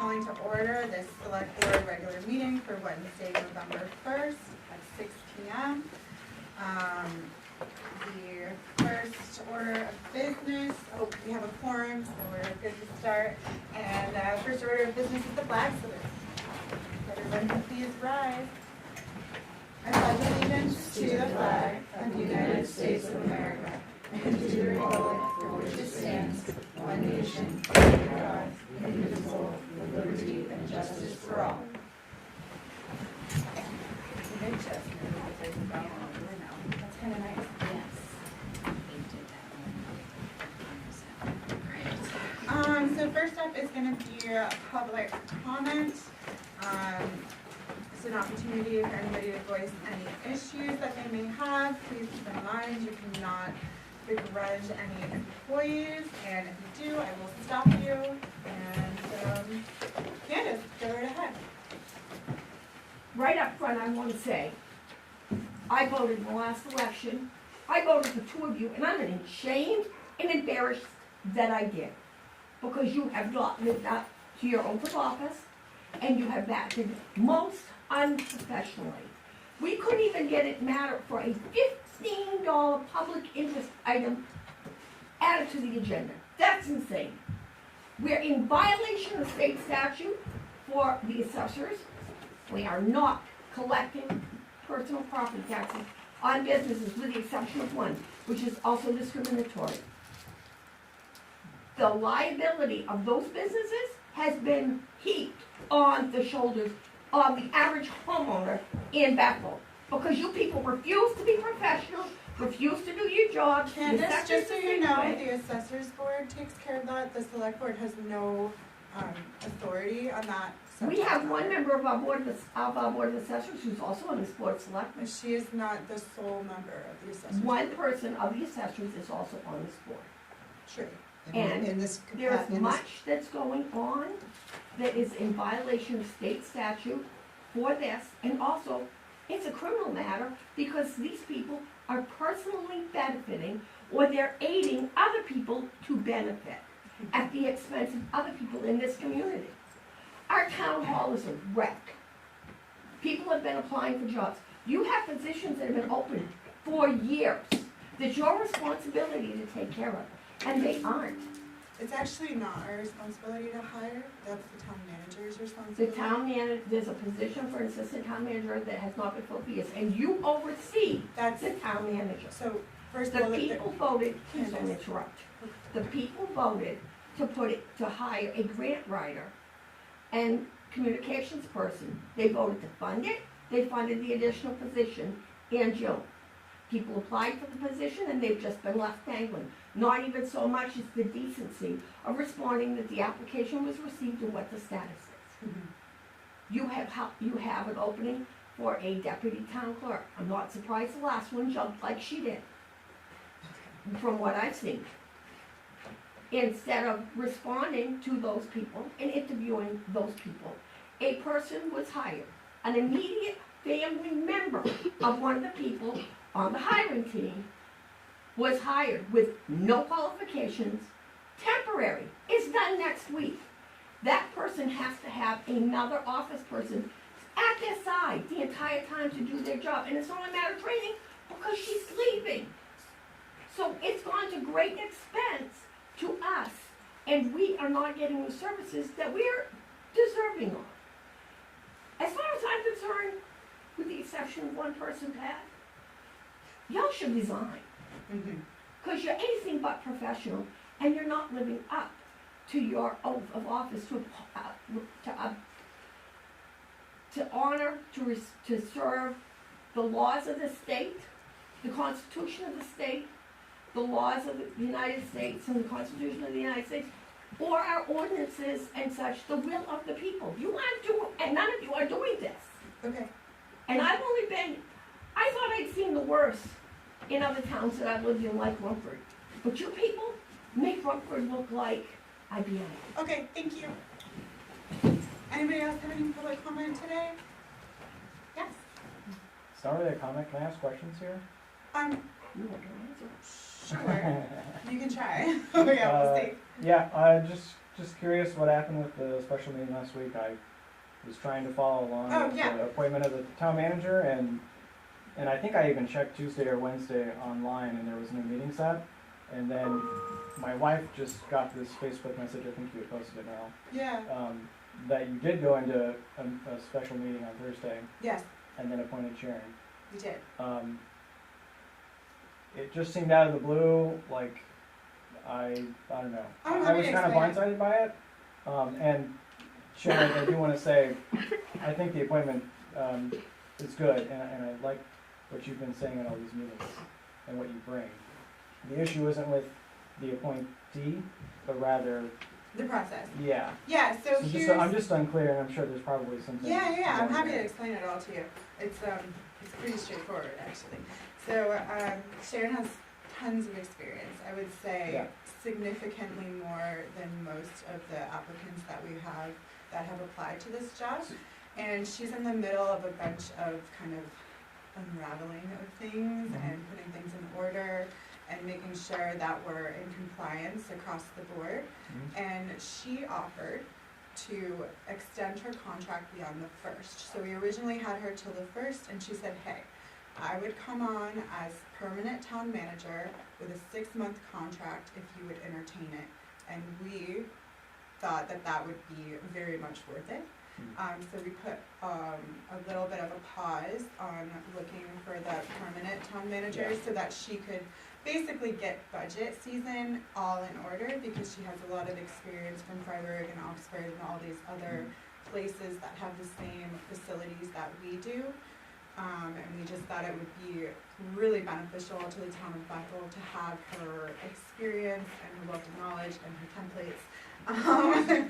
calling to order this select board regular meeting for Wednesday, November 1st at 6 p.m. The first order of business, oh, we have a quorum, so we're good to start. And first order of business is the flag salute. Everyone can please rise. I pledge allegiance to the flag of the United States of America and to the republic for which it stands, one nation, under God, indivisible, with liberty and justice for all. That's kind of nice. Yes. So first up is going to be a public comment. It's an opportunity for anybody to voice any issues that they may have. Please keep in mind you cannot begrudge any employees, and if you do, I will stop you. And Candace, go right ahead. Right up front, I want to say, I voted in the last election. I voted for two of you, and I'm ashamed and embarrassed that I did. Because you have not lived up to your oath of office, and you have acted most unprofessionally. We couldn't even get it matter for a $15 public interest item added to the agenda. That's insane. We're in violation of state statute for the assessors. We are not collecting personal property taxes on businesses with the exception of one, which is also discriminatory. The liability of those businesses has been heaped on the shoulders of the average homeowner in Bethel. Because you people refuse to be professional, refuse to do your job. Candace, just so you know, the assessors board takes care of that. The select board has no authority on that. We have one member of our board of assessors who's also on this board of selectmen. She is not the sole member of the assessors. One person of the assessors is also on this board. True. And there's much that's going on that is in violation of state statute for this, and also it's a criminal matter because these people are personally benefiting or they're aiding other people to benefit at the expense of other people in this community. Our town hall is a wreck. People have been applying for jobs. You have positions that have been open for years that your responsibility to take care of. And they aren't. It's actually not our responsibility to hire. That's the town manager's responsibility. The town manager, there's a position for an assistant town manager that has not been filled for years, and you oversee the town manager. So first the of all, people voted. Please don't interrupt. The people voted to hire a grant writer and communications person. They voted to fund it. They funded the additional position in June. People applied for the position and they've just been left dangling. Not even so much as the decency of responding that the application was received and what the status is. Mm-hmm. You have an opening for a deputy town clerk. I'm not surprised the last one jumped like she did, from what I've seen. Instead of responding to those people and interviewing those people, a person was hired, an immediate family member of one of the people on the hiring team was hired with no qualifications, temporary, it's done next week. That person has to have another office person at their side the entire time to do their job, and it's not a matter of training because she's leaving. So it's gone to great expense to us, and we are not getting the services that we're deserving of. As far as I'm concerned, with the exception of one person, Pat, y'all should resign. Because you're anything but professional, and you're not living up to your oath of office to honor, to serve the laws of the state, the Constitution of the state, the laws of the United States and the Constitution of the United States, or our ordinances and such, the will of the people. You aren't doing, and none of you are doing this. Okay. And I thought I'd seen the worst in other towns that I've lived in, like Rumford. But you people make Rumford look like IBM. Okay, thank you. Anybody else have any public comment today? Yes. Start with a comment. Can I ask questions here? You want to answer? Sure. You can try. Oh yeah, we'll see. Yeah, just just curious what happened with the special meeting last week. I was trying to follow along Oh, with yeah. the appointment of the town manager, and I think I even checked Tuesday or Wednesday online, and there was no meeting set. And then my wife just got this Facebook message, I think you had posted it now, Yeah, that you did go into a special meeting on Thursday yes, and then appointed Sharon. we did. It just seemed out of the blue, like, I don't know. I'm I happy was to kind of explain blindsided by it. And Sharon, I do wanna say, I think the appointment, is good, and I like what you've been saying in all these meetings and what you bring. The issue isn't with the appointee, but rather, The process. yeah. Yeah, so So here's. I'm just unclear, and I'm sure there's probably something. Yeah, I'm going happy to there. explain it all to you. It's pretty straightforward, actually. So, Sharon has tons of experience, I would say Yeah. significantly more than most of the applicants that we have that have applied to this job. And she's in the middle of a bunch of kind of unraveling of things and putting things in order and making sure that we're in compliance across the board. Mhm. And she offered to extend her contract beyond the first. So we originally had her till the first, and she said, hey, I would come on as permanent town manager with a 6-month contract if you would entertain it. And we thought that that would be very much worth it. So we put a little bit of a pause on looking for the permanent town manager so that she could basically get budget season all in order, because she has a lot of experience from Freiburg and Oxford and all these other places that have the same facilities that we do. And we just thought it would be really beneficial to the town of Bethel to have her experience and her wealth of knowledge and her templates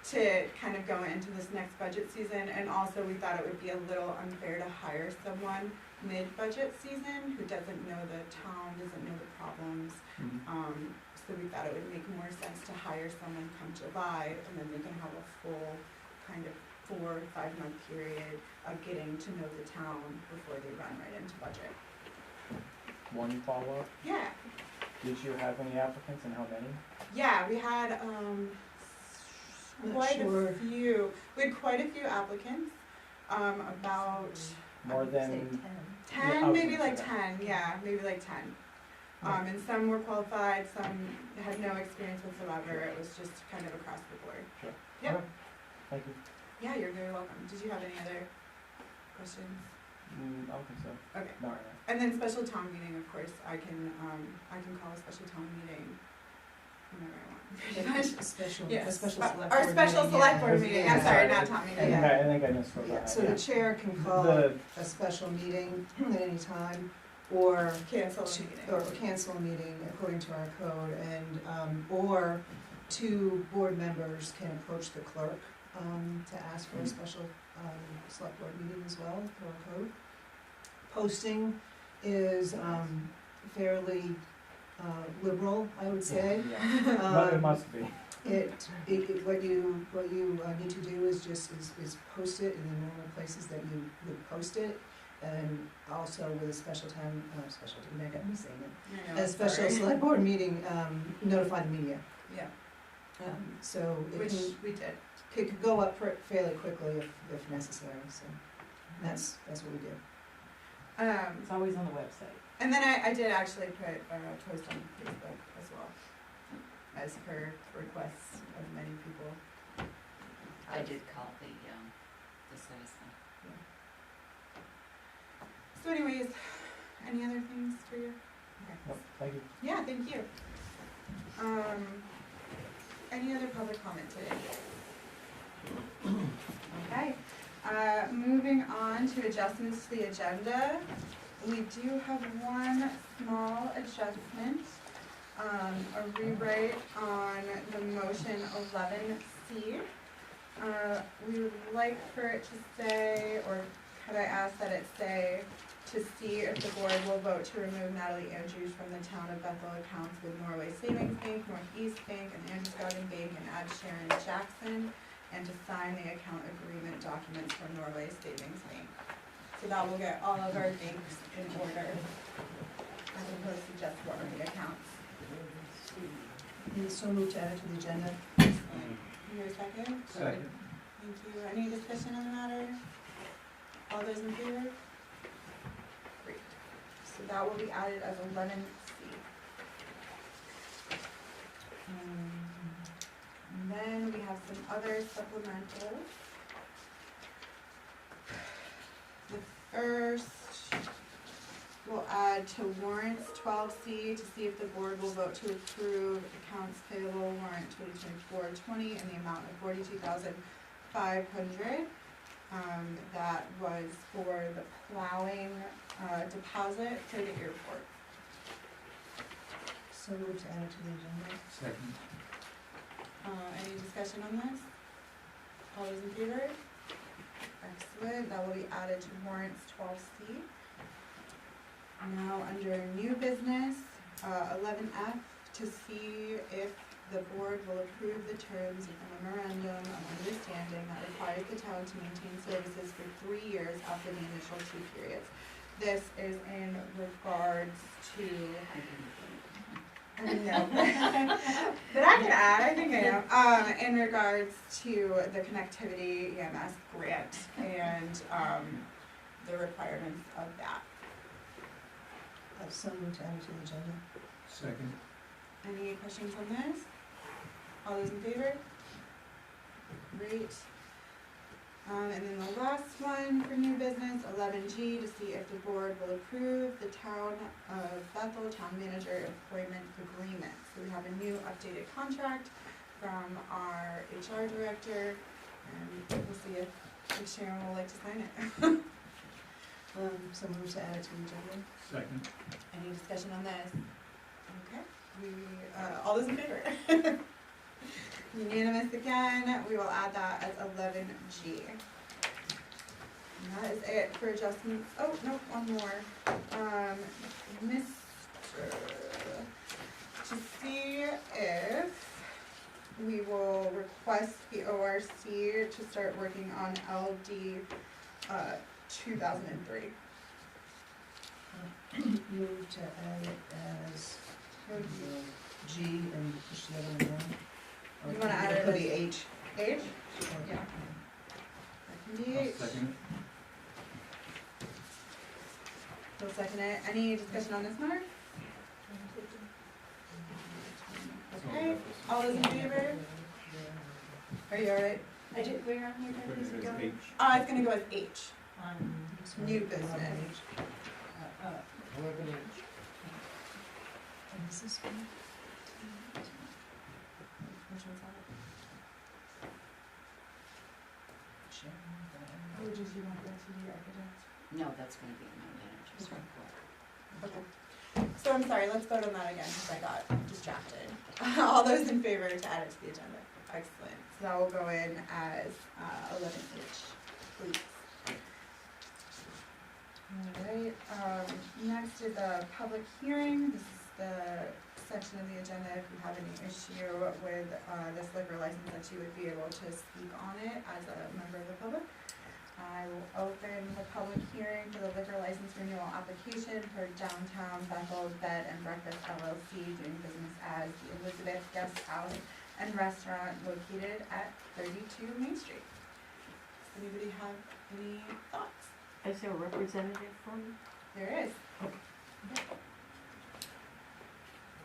to kind of go into this next budget season. And also we thought it would be a little unfair to hire someone mid-budget season who doesn't know the town, doesn't know the problems. So we thought it would make more sense to hire someone come July, and then they can have a full kind of 4 or 5 month period of getting to know the town before they run right into budget. One follow-up, Yeah, did you have any applicants and how many? yeah, we had Not quite sure. a few. We had quite a few applicants. About More than, 10, Yeah, I was maybe gonna like say 10. Yeah, maybe like 10. And some were qualified, some had no experience whatsoever. It was just kind of across the board. Sure. Yep. Okay. Thank you. Yeah, you're very welcome. Did you have any other questions? I don't think so. Okay. Not right now. And then special town meeting, of course, I can call a special town meeting whenever I want. Pretty much. Special, Yes. a special select Our board special meeting, select yeah. board meeting. I'm Yeah. sorry, not town I meeting. think Yeah. I think I misspoke Yeah, on that, so yeah. the chair can call The, a special meeting at any time, or Cancel a to- meeting. or cancel a meeting according to our code, and, or 2 board members can approach the clerk, to ask for a special, select board meeting as well, per our code. Posting is, fairly, liberal, I would say. yeah. But it Um, must be. What you need to do is just, is post it in the normal places that you would post it, and also with a special time, I got me saying it. I know, A special sorry. select board meeting, notify the media. Yeah, So it which can, we did. could go up fairly quickly if necessary, so that's what we do. It's always on the website. And then I did actually put a post on Facebook as well, as per requests of many people. I did call the citizen. So anyways, any other things for you? Okay. No, thank you. Yeah, thank you. Any other public comment today? Okay, moving on to adjustments to the agenda. We do have one small adjustment, a rewrite on the motion 11C. We would like for it to say, or could I ask that it say, to see if the board will vote to remove Natalie Andrews from the town of Bethel accounts with Norway Savings Bank, Northeast Bank, and Andrews Garden Bank, and add Sharon Jackson, and to sign the account agreement documents from Norway Savings Bank. So that will get all of our banks in order, as opposed to just one of the accounts. And so moved to add it to the agenda. a second? Second. Thank you. Any discussion on the matter? All those in favor? Great. So that will be added as 11C. And then we have some other supplementals. The first, we'll add to warrants 12C to see if the board will vote to approve accounts payable warrant 2024-20 in the amount of $42,500. That was for the plowing deposit for the airport. So moved to add it to the agenda. Second. Any discussion on this? All those in favor? Excellent, that will be added to warrants 12C. Now, under new business, 11F, to see if the board will approve the terms of the memorandum of understanding that requires the town to maintain services for 3 years after the initial 2 periods. This is in regards to, no, but I can add, I think I am, in regards to the connectivity EMS grant and, the requirements of that. So moved to add it to the agenda. Second. Any questions on this? All those in favor? Great. And then the last one for new business, 11G, to see if the board will approve the town of Bethel town manager employment agreement. So we have a new updated contract from our HR director, and we'll see if Sharon would like to sign it. So moved to add it to the agenda. Second. Any discussion on this? Okay, all those in favor? Unanimous again, we will add that as 11G. And that is it for adjustments. Oh, no, one more. To see if we will request the ORC to start working on LD 2003. Move to add it as G and push the other one down. Or You wanna add it could as- be H. H? Or- Yeah. That can be H. Second. We'll second it. Any discussion on this matter? Okay, all those in favor? Are you alright? I did, where on here does it go? H. It's gonna go as H. On, New business. 11H. And is this one? Which one's that? Sharon, Or just you want that to be architect? No, that's gonna be in my manager's Okay. report. Okay. So I'm sorry, let's vote on that again, because I got distracted. All those in favor to add it to the agenda? Excellent. So that will go in as 11H, please. Alright, next is a public hearing. This is the section of the agenda if you have any issue with this liquor license, that you would be able to speak on it as a member of the public. I will open the public hearing for the liquor license renewal application for Downtown Bethel Bed and Breakfast LLC, doing business as the Elizabeth Guest House and Restaurant located at 32 Main Street. Does anybody have any thoughts? Is there a representative from? There is.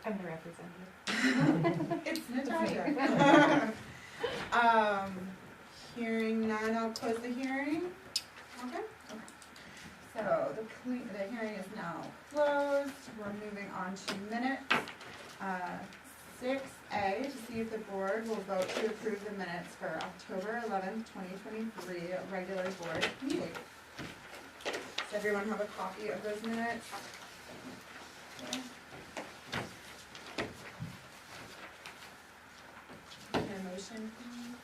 I'm the representative. It's Natasha. Hearing none, I'll close the hearing. Okay? Okay. So the hearing is now closed. We're moving on to minutes. 6A, to see if the board will vote to approve the minutes for October 11th, 2023, regular board meeting. Does everyone have a copy of those minutes? Okay. Can I motion, please?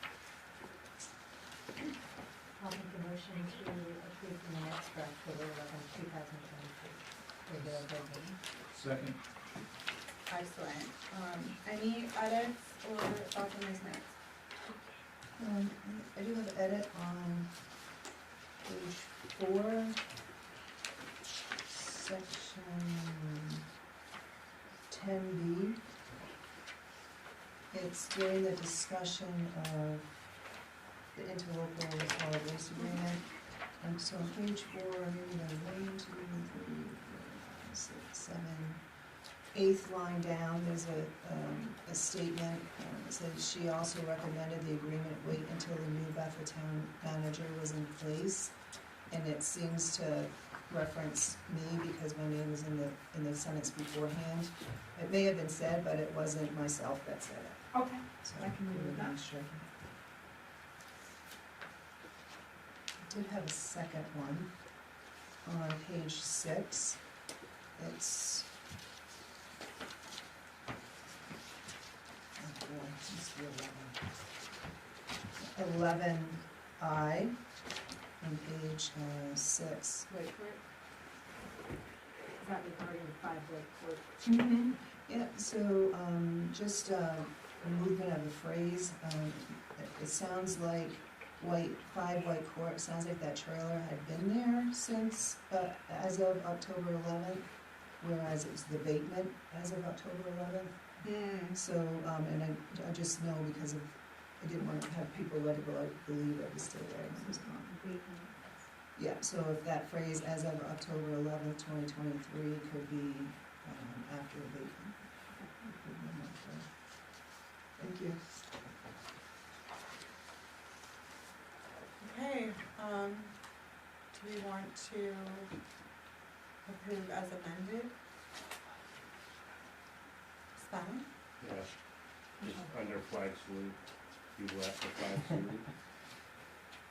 I'll make a motion to approve the minutes for October 11th, 2023, regular board meeting. Second. Excellent. Any edits or thoughts on these minutes? I do have an edit on page 4, section 10B. It's during the discussion of the interlocal solid waste agreement. So on page 4, maybe the 1, 2, 3, 4, 5, 6, 7, 8th line down, there's a statement, that says she also recommended the agreement wait until the new Bethel town manager was in place. And it seems to reference me because my name is in the sentence beforehand. It may have been said, but it wasn't myself that said it. Okay. So I can remove that. striking. I did have a second one on page 6. It's oh boy, it must be 11. 11I on page 6. Wait for it. Is that regarding 5 Lake Court? Mm-hmm. Yeah, so, just a movement of the phrase, it sounds like 5 White Court, sounds like that trailer had been there since, as of October 11th, whereas it's the abatement as of October 11th. So, and I just know because of, I didn't want to have people let it go, I believe it was still there. It was gone. Yeah, so if that phrase, as of October 11th, 2023, could be after abatement. Thank you. Okay, do we want to approve as amended? Spelling? Yeah, just under flag salute, you left the flag salute.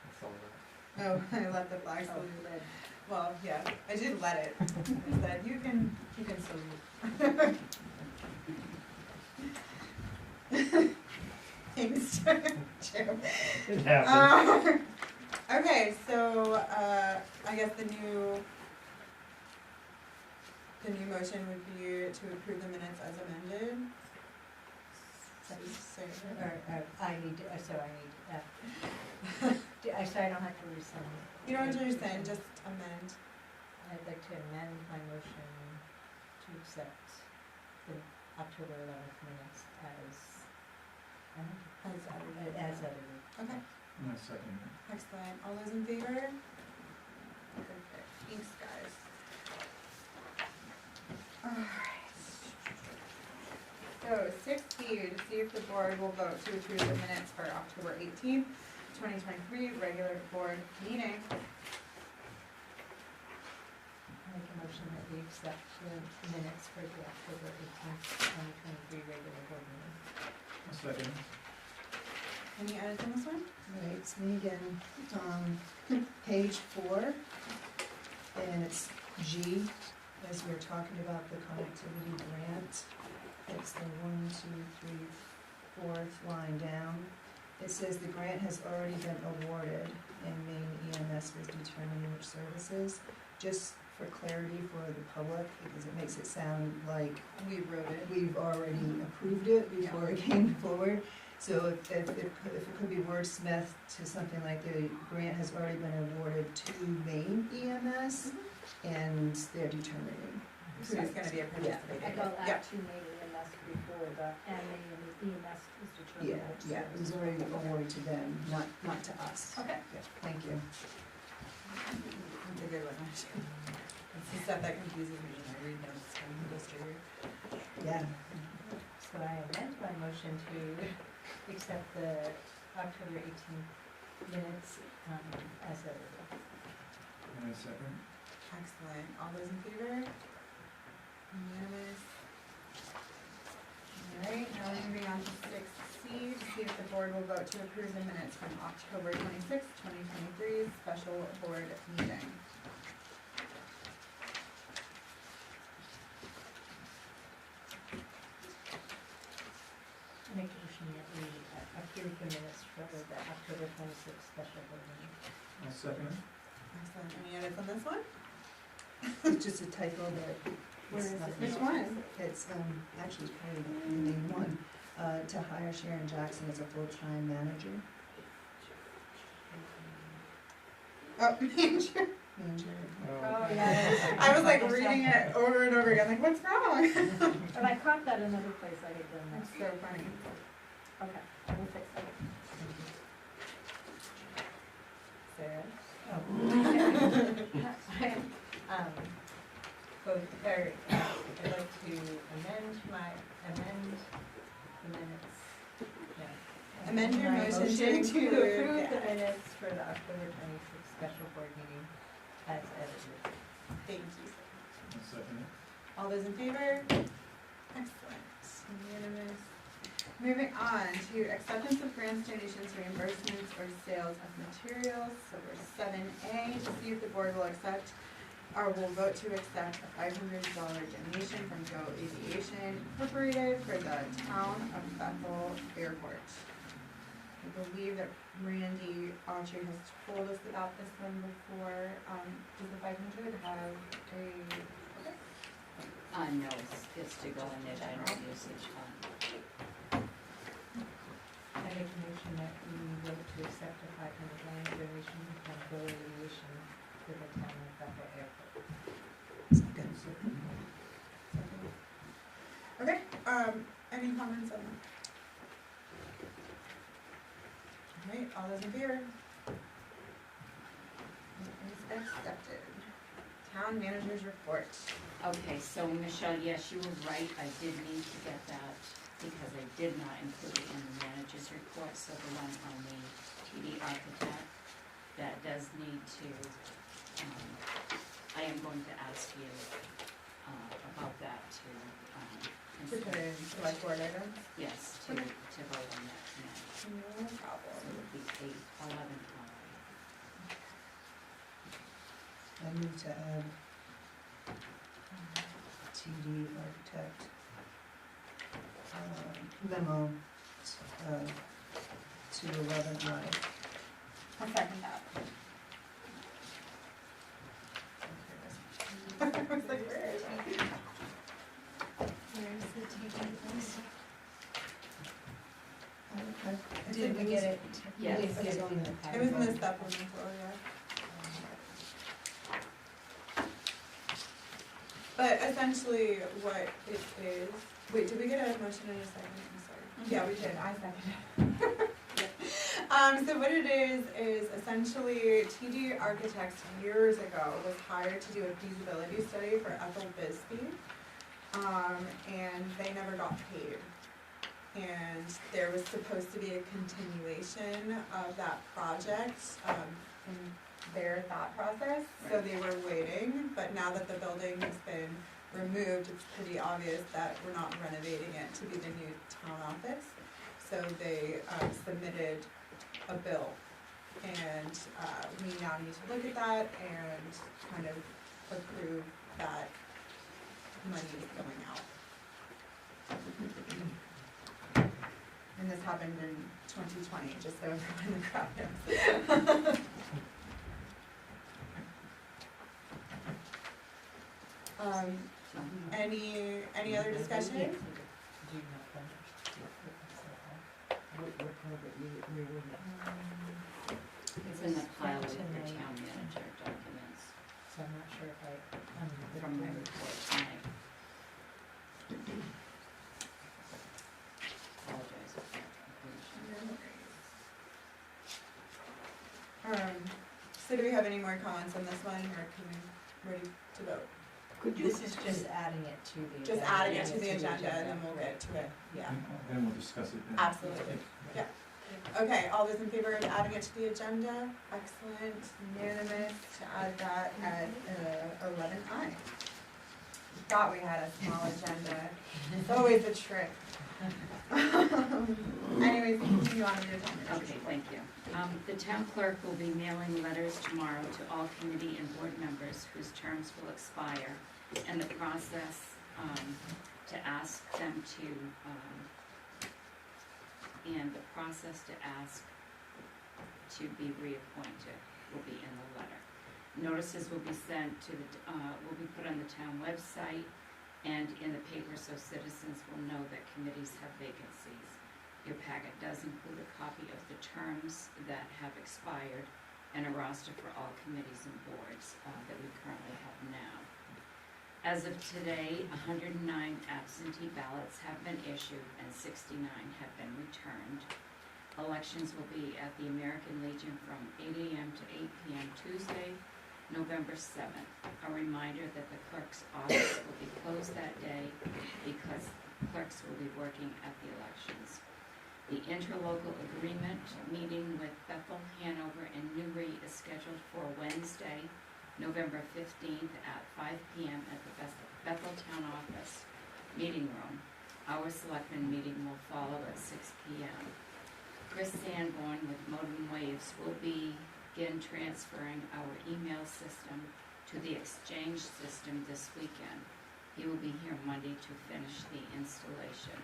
That's all right. Oh, I let the flag salute. Well, yeah, I did let it. I said, you can salute. Thanks, Joe. It happens. Okay, so, I guess the new motion would be to approve the minutes as amended. I need to, so I don't have to rescind. You don't have to rescind, just amend. I'd like to amend my motion to accept the October 11th minutes as edited. Okay, My second. excellent. All those in favor? Perfect. Thanks, guys. Alright. So 6B, to see if the board will vote to approve the minutes for October 18th, 2023, regular board meeting. Make a motion that we accept the minutes for the October 18th, 2023 regular board meeting. My second. Any edits on this one? Right, it's me again. Page 4, and it's G, as we're talking about the connectivity grant. It's the 1, 2, 3, 4th line down. It says the grant has already been awarded and Maine EMS was determining which services. Just for clarity for the public, because it makes it sound like We wrote it. we've already approved it before it came forward. So if it could be wordsmithed to something like the grant has already been awarded to Maine EMS and they're determining. So it's gonna be a participating. I go Yeah. back to maybe EMS before the, and the EMS is determined. which Yeah, it was service. already awarded to them, not to us. Okay. Yeah, thank you. That's a good one, actually. It's the stuff that confuses me when I read notes from history. Yeah. So I amend my motion to accept the October 18th minutes as edited. My second. Excellent. All those in favor? Unanimous. Alright, now we're moving on to 6C, to see if the board will vote to approve the minutes from October 26th, 2023, special board meeting. Make a motion that we approve the minutes for the October 26th special board meeting. My second. Excellent. Any edits on this one? It's just a typo, but Where it's is it? nothing Which else. one? It's, actually it's probably the main one, to hire Sharon Jackson as a full-time manager. Oh, manager. Manager. Oh, yeah. I was like reading it over and over again, like, what's wrong? And I caught that in another place I had done that. That's so funny. Okay, I will fix that. Sarah? Oh. Both, or, I'd like to amend the minutes. Yeah. Amend your My motion to to include approve the the- minutes for the October twenty-sixth special board meeting as edited. Thank you. I'll second it. All those in favor? Excellent, unanimous. Moving on to acceptance of grants, donations, reimbursements, or sales of materials. So we're 7A, to see if the board will accept or will vote to accept a $500 donation from Go Aviation Incorporated for the town of Bethel Airport. I believe that Randy Autry has told us about this one before. Does the 500 have a, No, it's to go in the general usage fund. I make a motion that we vote to accept a $500 donation from Go Aviation for the town of Bethel Airport. Second. okay, any comments on that? Alright, all those in favor? It is accepted. Town manager's report. Okay, so Michelle, yes, you were right, I did need to get that, because I did not include it in the manager's report, so the one on the TD architect, that does need to, I am going to ask you, about that to, To put in select board items? yes, to vote on that tonight. No So problem. it would be 8/11. I move to add TD architect memo to 11I. I'll second that. I was like, where is it? Where's the TV list? Did we get it? Yes. We didn't get it in the It was in the packet. supplemental, yeah. But essentially what it is, wait, did we get a motion in a second? I'm sorry. Yeah, we did, I seconded. So what it is essentially TD Architects years ago was hired to do a feasibility study for Ethel Bisbee. And they never got paid. And there was supposed to be a continuation of that project, in their thought process, so they were waiting, but now that the building has been removed, it's pretty obvious that we're not renovating it to be the new town office. So they submitted a bill, and we now need to look at that and kind of approve that money is going out. And this happened in 2020, just so everyone in the crowd knows. Any other discussion? Do you not finish? It's in the pile with the town manager documents So I'm not sure if I, from my report tonight. Apologize for that confusion. So do we have any more comments on this one, or can we, ready to vote? This is just adding it to the agenda. Just adding it Yeah, to the agenda, and then we'll get to it, yeah. Then we'll discuss it then. Absolutely. Yeah. Okay, all those in favor of adding it to the agenda? Excellent, unanimous to add that as 11I. Thought we had a small agenda, it's always a trick. Anyways, continue on with your time. Okay, thank you. The town clerk will be mailing letters tomorrow to all committee and board members whose terms will expire, and the process to ask them to, to be reappointed will be in the letter. Notices will be sent to the, will be put on the town website and in the paper so citizens will know that committees have vacancies. Your packet does include a copy of the terms that have expired and a roster for all committees and boards that we currently have now. As of today, 109 absentee ballots have been issued and 69 have been returned. Elections will be at the American Legion from 8 a.m. to 8 p.m. Tuesday, November 7th. A reminder that the clerk's office will be closed that day because clerks will be working at the elections. The interlocal agreement meeting with Bethel, Hanover, and Newry is scheduled for Wednesday, November 15th at 5 p.m. at the Bethel Town Office Meeting Room. Our selectmen meeting will follow at 6 p.m. Chris Sanborn with Modem Waves will begin transferring our email system to the Exchange system this weekend. He will be here Monday to finish the installation.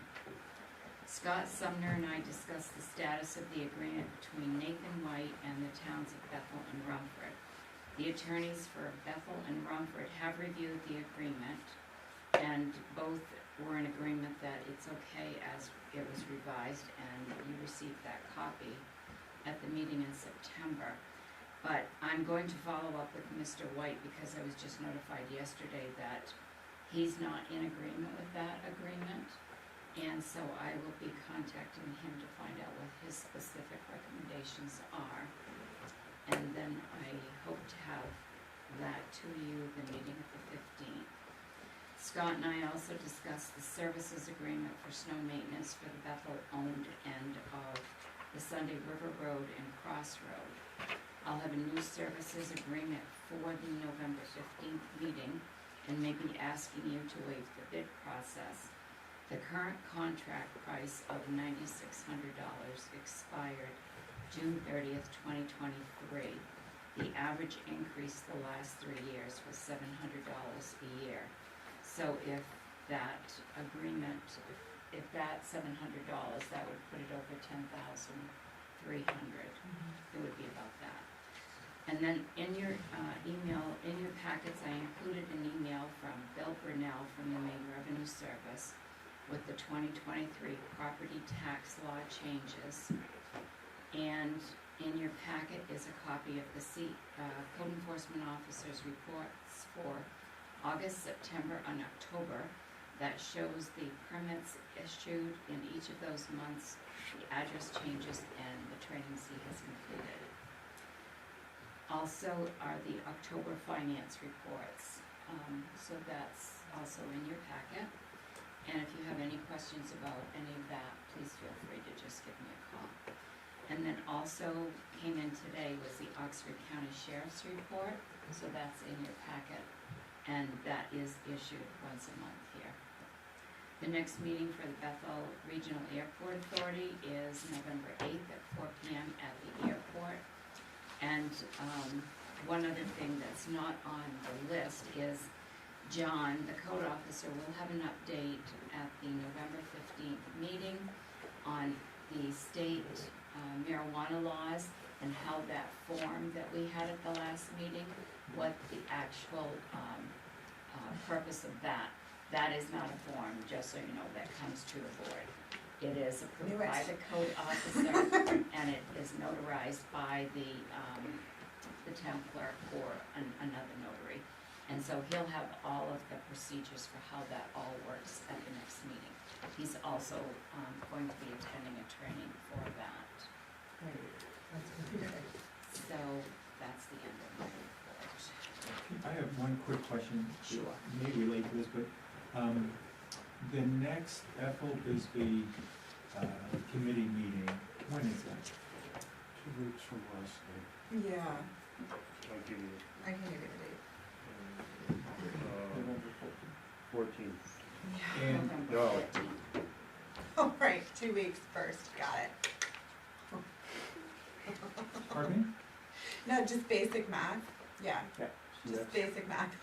Scott Sumner and I discussed the status of the agreement between Nathan White and the towns of Bethel and Rumford. The attorneys for Bethel and Rumford have reviewed the agreement, and both were in agreement that it's okay as it was revised, and you received that copy at the meeting in September. But I'm going to follow up with Mr. White because I was just notified yesterday that he's not in agreement with that agreement. And so I will be contacting him to find out what his specific recommendations are. And then I hope to have that to you, the meeting of the 15th. Scott and I also discussed the services agreement for snow maintenance for the Bethel-owned end of the Sunday River Road and Cross Road. I'll have a new services agreement for the November 15th meeting and may be asking you to waive the bid process. The current contract price of $9,600 expired June 30th, 2023. The average increase the last 3 years was $700 a year. So if that agreement, if that $700, that would put it over $10,300. It would be about that. And then in your email, in your packets, I included an email from Bill Brunel from the Maine Revenue Service with the 2023 property tax law changes. And in your packet is a copy of the Code Enforcement Officer's reports for August, September, and October that shows the permits issued in each of those months, the address changes, and the trainings he has completed. Also are the October finance reports. So that's also in your packet. And if you have any questions about any of that, please feel free to just give me a call. And then also came in today was the Oxford County Sheriff's Report, so that's in your packet, and that is issued once a month here. The next meeting for the Bethel Regional Airport Authority is November 8th at 4 p.m. at the airport. And one other thing that's not on the list is John, the code officer, will have an update at the November 15th meeting on the state marijuana laws and how that form that we had at the last meeting, what the actual purpose of that. That is not a form, just so you know, that comes to the board. It is approved by the code officer and it is notarized by the town clerk or another notary. And so he'll have all of the procedures for how that all works at the next meeting. He's also going to be attending a training for that. Great, that's good. So that's the end of my report. I have one quick question. Sure. May relate to this, but the next Bethel Bisbee committee meeting, when is that? 2 weeks from last night. Yeah, I'll give you, I can give you the date. 14th. And November No. 14th. All right, 2 weeks first, got it. pardon me? No, just basic math, yeah, just Next, basic math.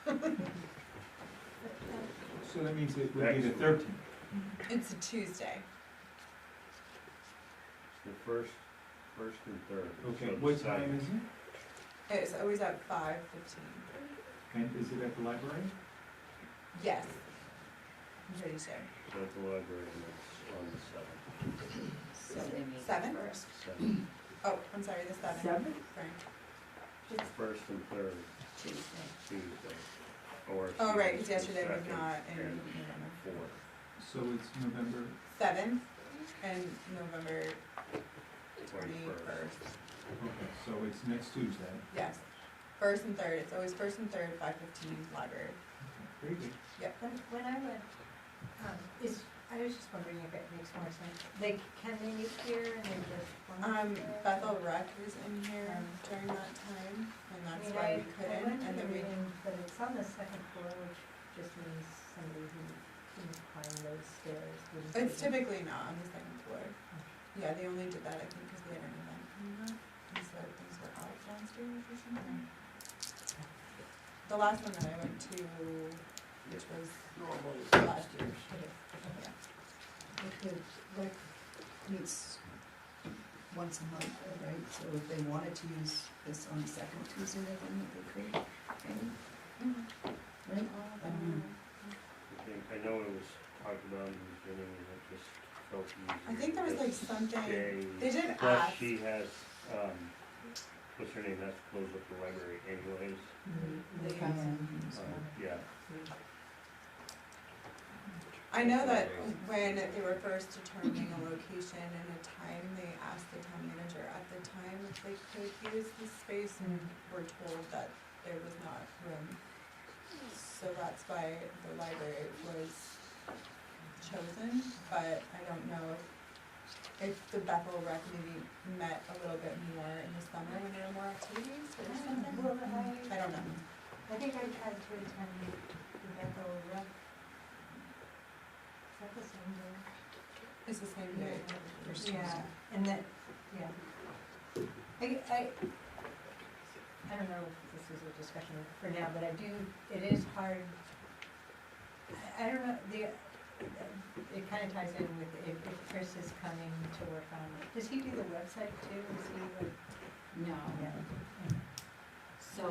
So that means it would be the Next. 13th. It's a Tuesday. the first and third. Okay, So what the time second. is it? It's always at 5:15. And is it at the library? Yes. I'm pretty sure. So at the library, and it's on the 7th. So they meet Seven? first. 7th. Oh, I'm sorry, the 7th. Seven? Sorry. First and third Tuesday. Tuesday. or. Oh, right, because yesterday was second not in and November. fourth. So it's November, 7th and November 21st. 21st. okay, so it's next Tuesday. Yes, 1st and 3rd, it's always 1st and 3rd, 5:15, library. Very good. Yep. When I went, I was just wondering if it makes more sense, can they meet here and they just? Bethel Rec was in here during that time, and that's why we couldn't, I went to and the then we, meeting, but it's on the second floor, which just means somebody who can climb those stairs. wouldn't be it's able- typically not on the second floor. Yeah, they only did that, I think, because they had an event coming up, and so things were out downstairs or something. The last one that I went to, which was last year, yeah. Rec meets once a month, right? So if they wanted to use this on the second Tuesday, they could, right? I know it was talked about in the beginning, and it just felt easier. I think there was like to something, stay. they did Plus, ask, she has, what's her name, has to close up the library anyways. Yeah. I know that when they were first determining a location and a time, they asked the town manager at the time if they could use the space, and were told that there was not room. So that's why the library was chosen, but I don't know if the Bethel Rec maybe met a little bit more in the summer when there were more activities or something. Well, I don't know. I think I tried to attend the Bethel Rec. Is that the same day? It's the same day. First Yeah, Tuesday. and that, yeah. I don't know if this is a discussion for now, but it is hard. I don't know, it kind of ties in with if Chris is coming to work on, does he do the website too? Is he like? No. Yeah. So,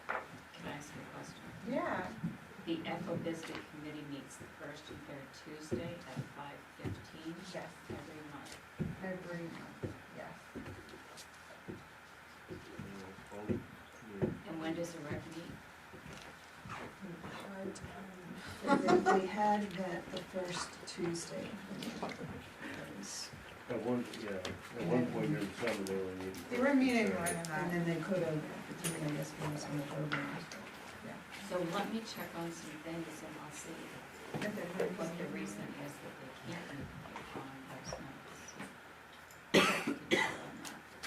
can I ask you a question? Yeah. The FOBISD committee meets the first and third Tuesday at 5:15 Yes, every month. every month, yes. And when does the rec meet? They had that the first Tuesday. At one point during the summer, they were meeting. They were meeting more than And that. then they could have, I guess, been some program. So let me check on some things and I'll see what the reason is that they can't meet on those nights.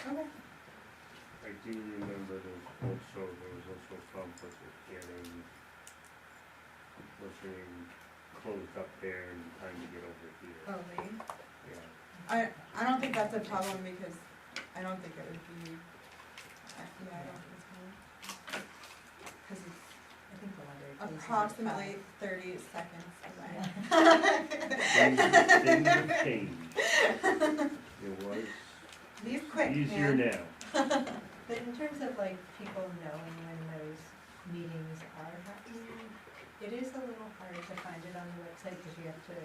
Okay. I do remember there was also conflict with getting, closed up there and time to get over here. Oh, Lee? Yeah. I don't think that's a problem because I don't think it would be, I don't think it's hard. Cause it's I think the library closes at approximately 5. 30 seconds away. Things have changed. It was Leave quick, easier man. now. But in terms of like people knowing when those meetings are happening, it is a little hard to find it on the website because you have to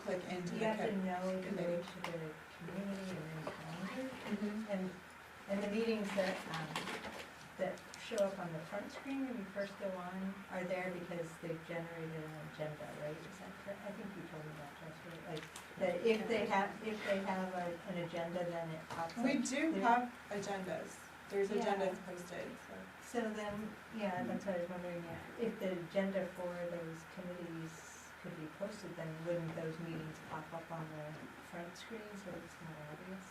Click into You the have to kit. know to go to the community and then calendar, Mhm. and the meetings that show up on the front screen when you first go on are there because they've generated an agenda, right? Is that correct? I think you told me that, Jessica, like, that if they have an agenda, then it pops up. We do there. have agendas. There's Yeah. agendas posted, so. So then, yeah, that's what I was wondering, if the agenda for those committees could be posted, then wouldn't those meetings pop up on the front screen so it's more obvious?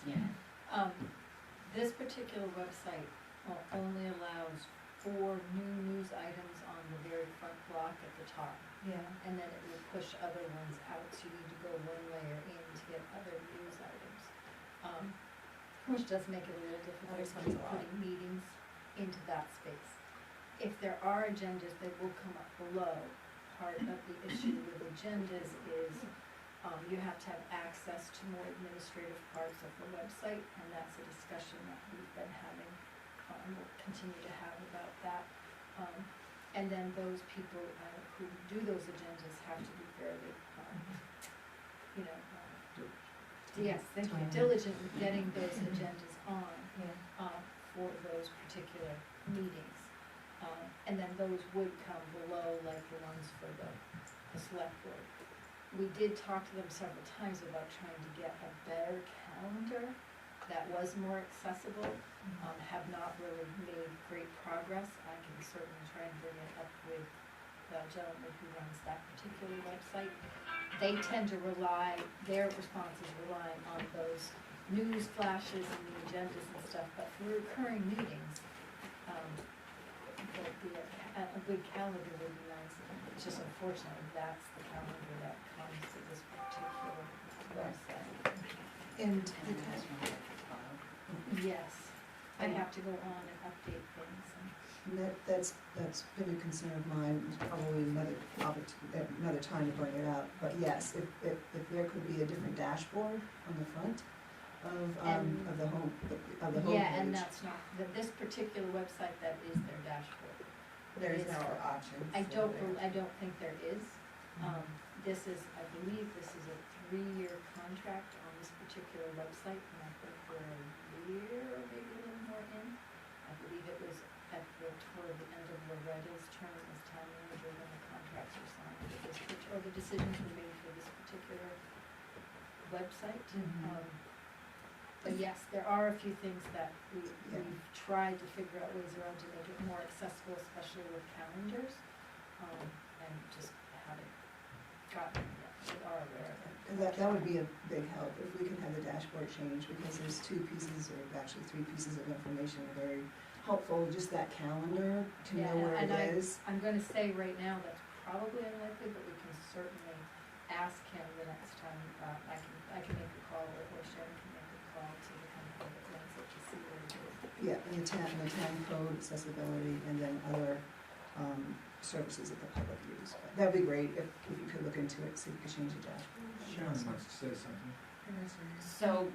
Yeah. This particular website only allows 4 new news items on the very front block at the top. Yeah. And then it will push other ones out, so you need to go one layer in to get other news items. Which does make it a little difficult That when explains you're a lot. putting meetings into that space. If there are agendas, they will come up below. Part of the issue with agendas is you have to have access to more administrative parts of the website, and that's a discussion that we've been having, we'll continue to have about that. And then those people who do those agendas have to be fairly, yes, thank you, diligent in getting those agendas on Yeah. for those particular meetings. And then those would come below, like the ones for the select board. We did talk to them several times about trying to get a better calendar that was more accessible, have not really made great progress. I can certainly try and bring it up with the gentleman who runs that particular website. They tend to rely, their response is relying on those news flashes and the agendas and stuff, but for recurring meetings, a good calendar would be nice. It's just unfortunately, that's the calendar that comes to this particular website. And Yes, I have to go on and update things and. that's been a concern of mine, probably another time to bring it up. But yes, if there could be a different dashboard on the front of the home, Yeah, and page. that's not, this particular website, that is their dashboard. There's It is no for- options. I don't think there is. This is, I believe this is a 3-year contract on this particular website, and I think we're a year or maybe a little more in. I believe it was toward the end of Loretta's term as town manager when the contracts were signed for this, or the decisions were made for this particular website. But yes, there are a few things that we've tried to figure out ways around to make it more accessible, especially with calendars, and just haven't gotten it yet. We are aware of it. And that would be a big help if we can have the dashboard changed, because there's 2 pieces, or actually 3 pieces of information that are very helpful, just that calendar, to know where and it is. I'm gonna say right now, that's probably unlikely, but we can certainly ask him the next time. I can make a call, or Sharon can make a call to the company that runs it to see where it is. Yeah, and the town code, accessibility, and then other services that the public use. But that'd be great if you could look into it, see if you could change the dashboard. Sharon wants to say something. So,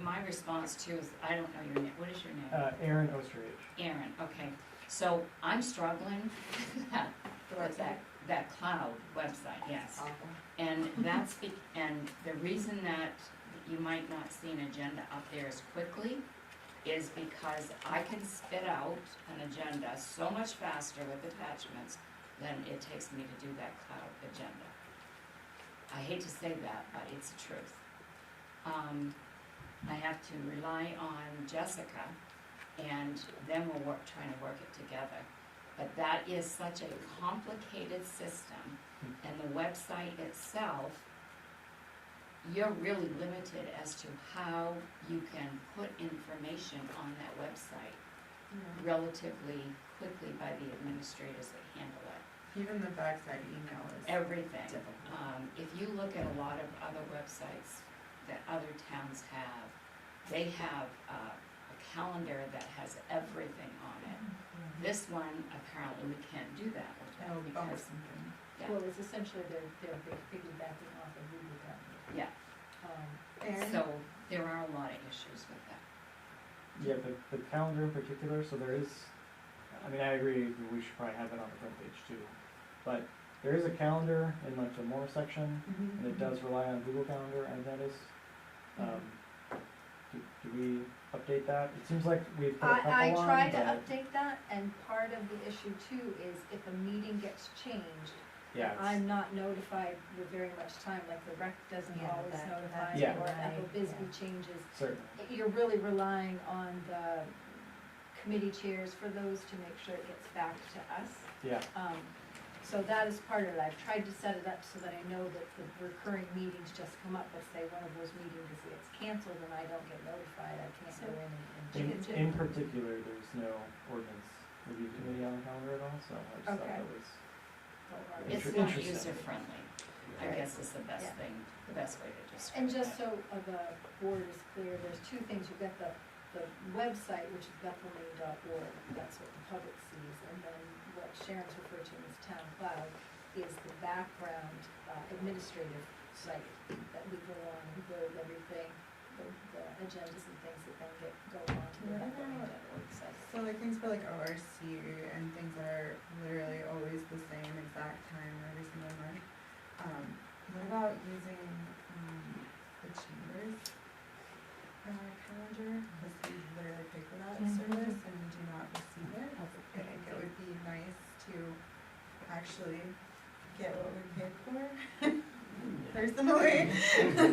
my response to is, I don't know your name, what is your name? Aaron Osterage. Aaron, okay. So, I'm struggling with that cloud website, yes. And and the reason that you might not see an agenda up there as quickly is because I can spit out an agenda so much faster with attachments than it takes me to do that cloud agenda. I hate to say that, but it's the truth. I have to rely on Jessica, and then we'll trying to work it together. But that is such a complicated system, and the website itself, you're really limited as to how you can put information on that website relatively quickly by the administrators that handle it. Even the backside email is Everything. difficult. If you look at a lot of other websites that other towns have, they have a calendar that has everything on it. This one, apparently, we can't do that with it Oh, because, something. yeah. Well, it's essentially they're piggybacking off of Google Calendar. Yeah. Aaron? So there are a lot of issues with that. Yeah, the calendar in particular, so there is, I mean, I agree, we should probably have it on the front page too. But there is a calendar in like the more section, and it does rely on Google Calendar, and that is, do we update that? It seems like we've put a couple on, I try to but- update that, and part of the issue too is if a meeting gets changed, Yeah, it's- I'm not notified with very much time, like the rec doesn't Yeah, always notify me, Yeah. or right, Ethel Bisbee yeah. changes. certainly. You're really relying on the committee chairs for those to make sure it gets back to us. Yeah, So that is part of it. I've tried to set it up so that I know that the recurring meetings just come up, but say one of those meetings gets canceled and I don't get notified, I can't go in and change it. in particular, there's no ordinance review committee on the calendar at all, so I just thought Okay. that was, It's Inter- not interesting. user-friendly, I Right. guess is the best Yeah. thing, the best way to describe it. And just so the board is clear, there's 2 things. You've got the website, which is bethelmaine.org, that's what the public sees, and then what Sharon's referred to as Town Cloud is the background administrative site that we go on and build everything, the agendas and things that then go on to the bethelmaine.org site. So like things for like ORC and things that are literally always the same exact time every single month. What about using the chamber's calendar? Because we literally pay for that service and we do not receive it. actually get what we paid for, personally.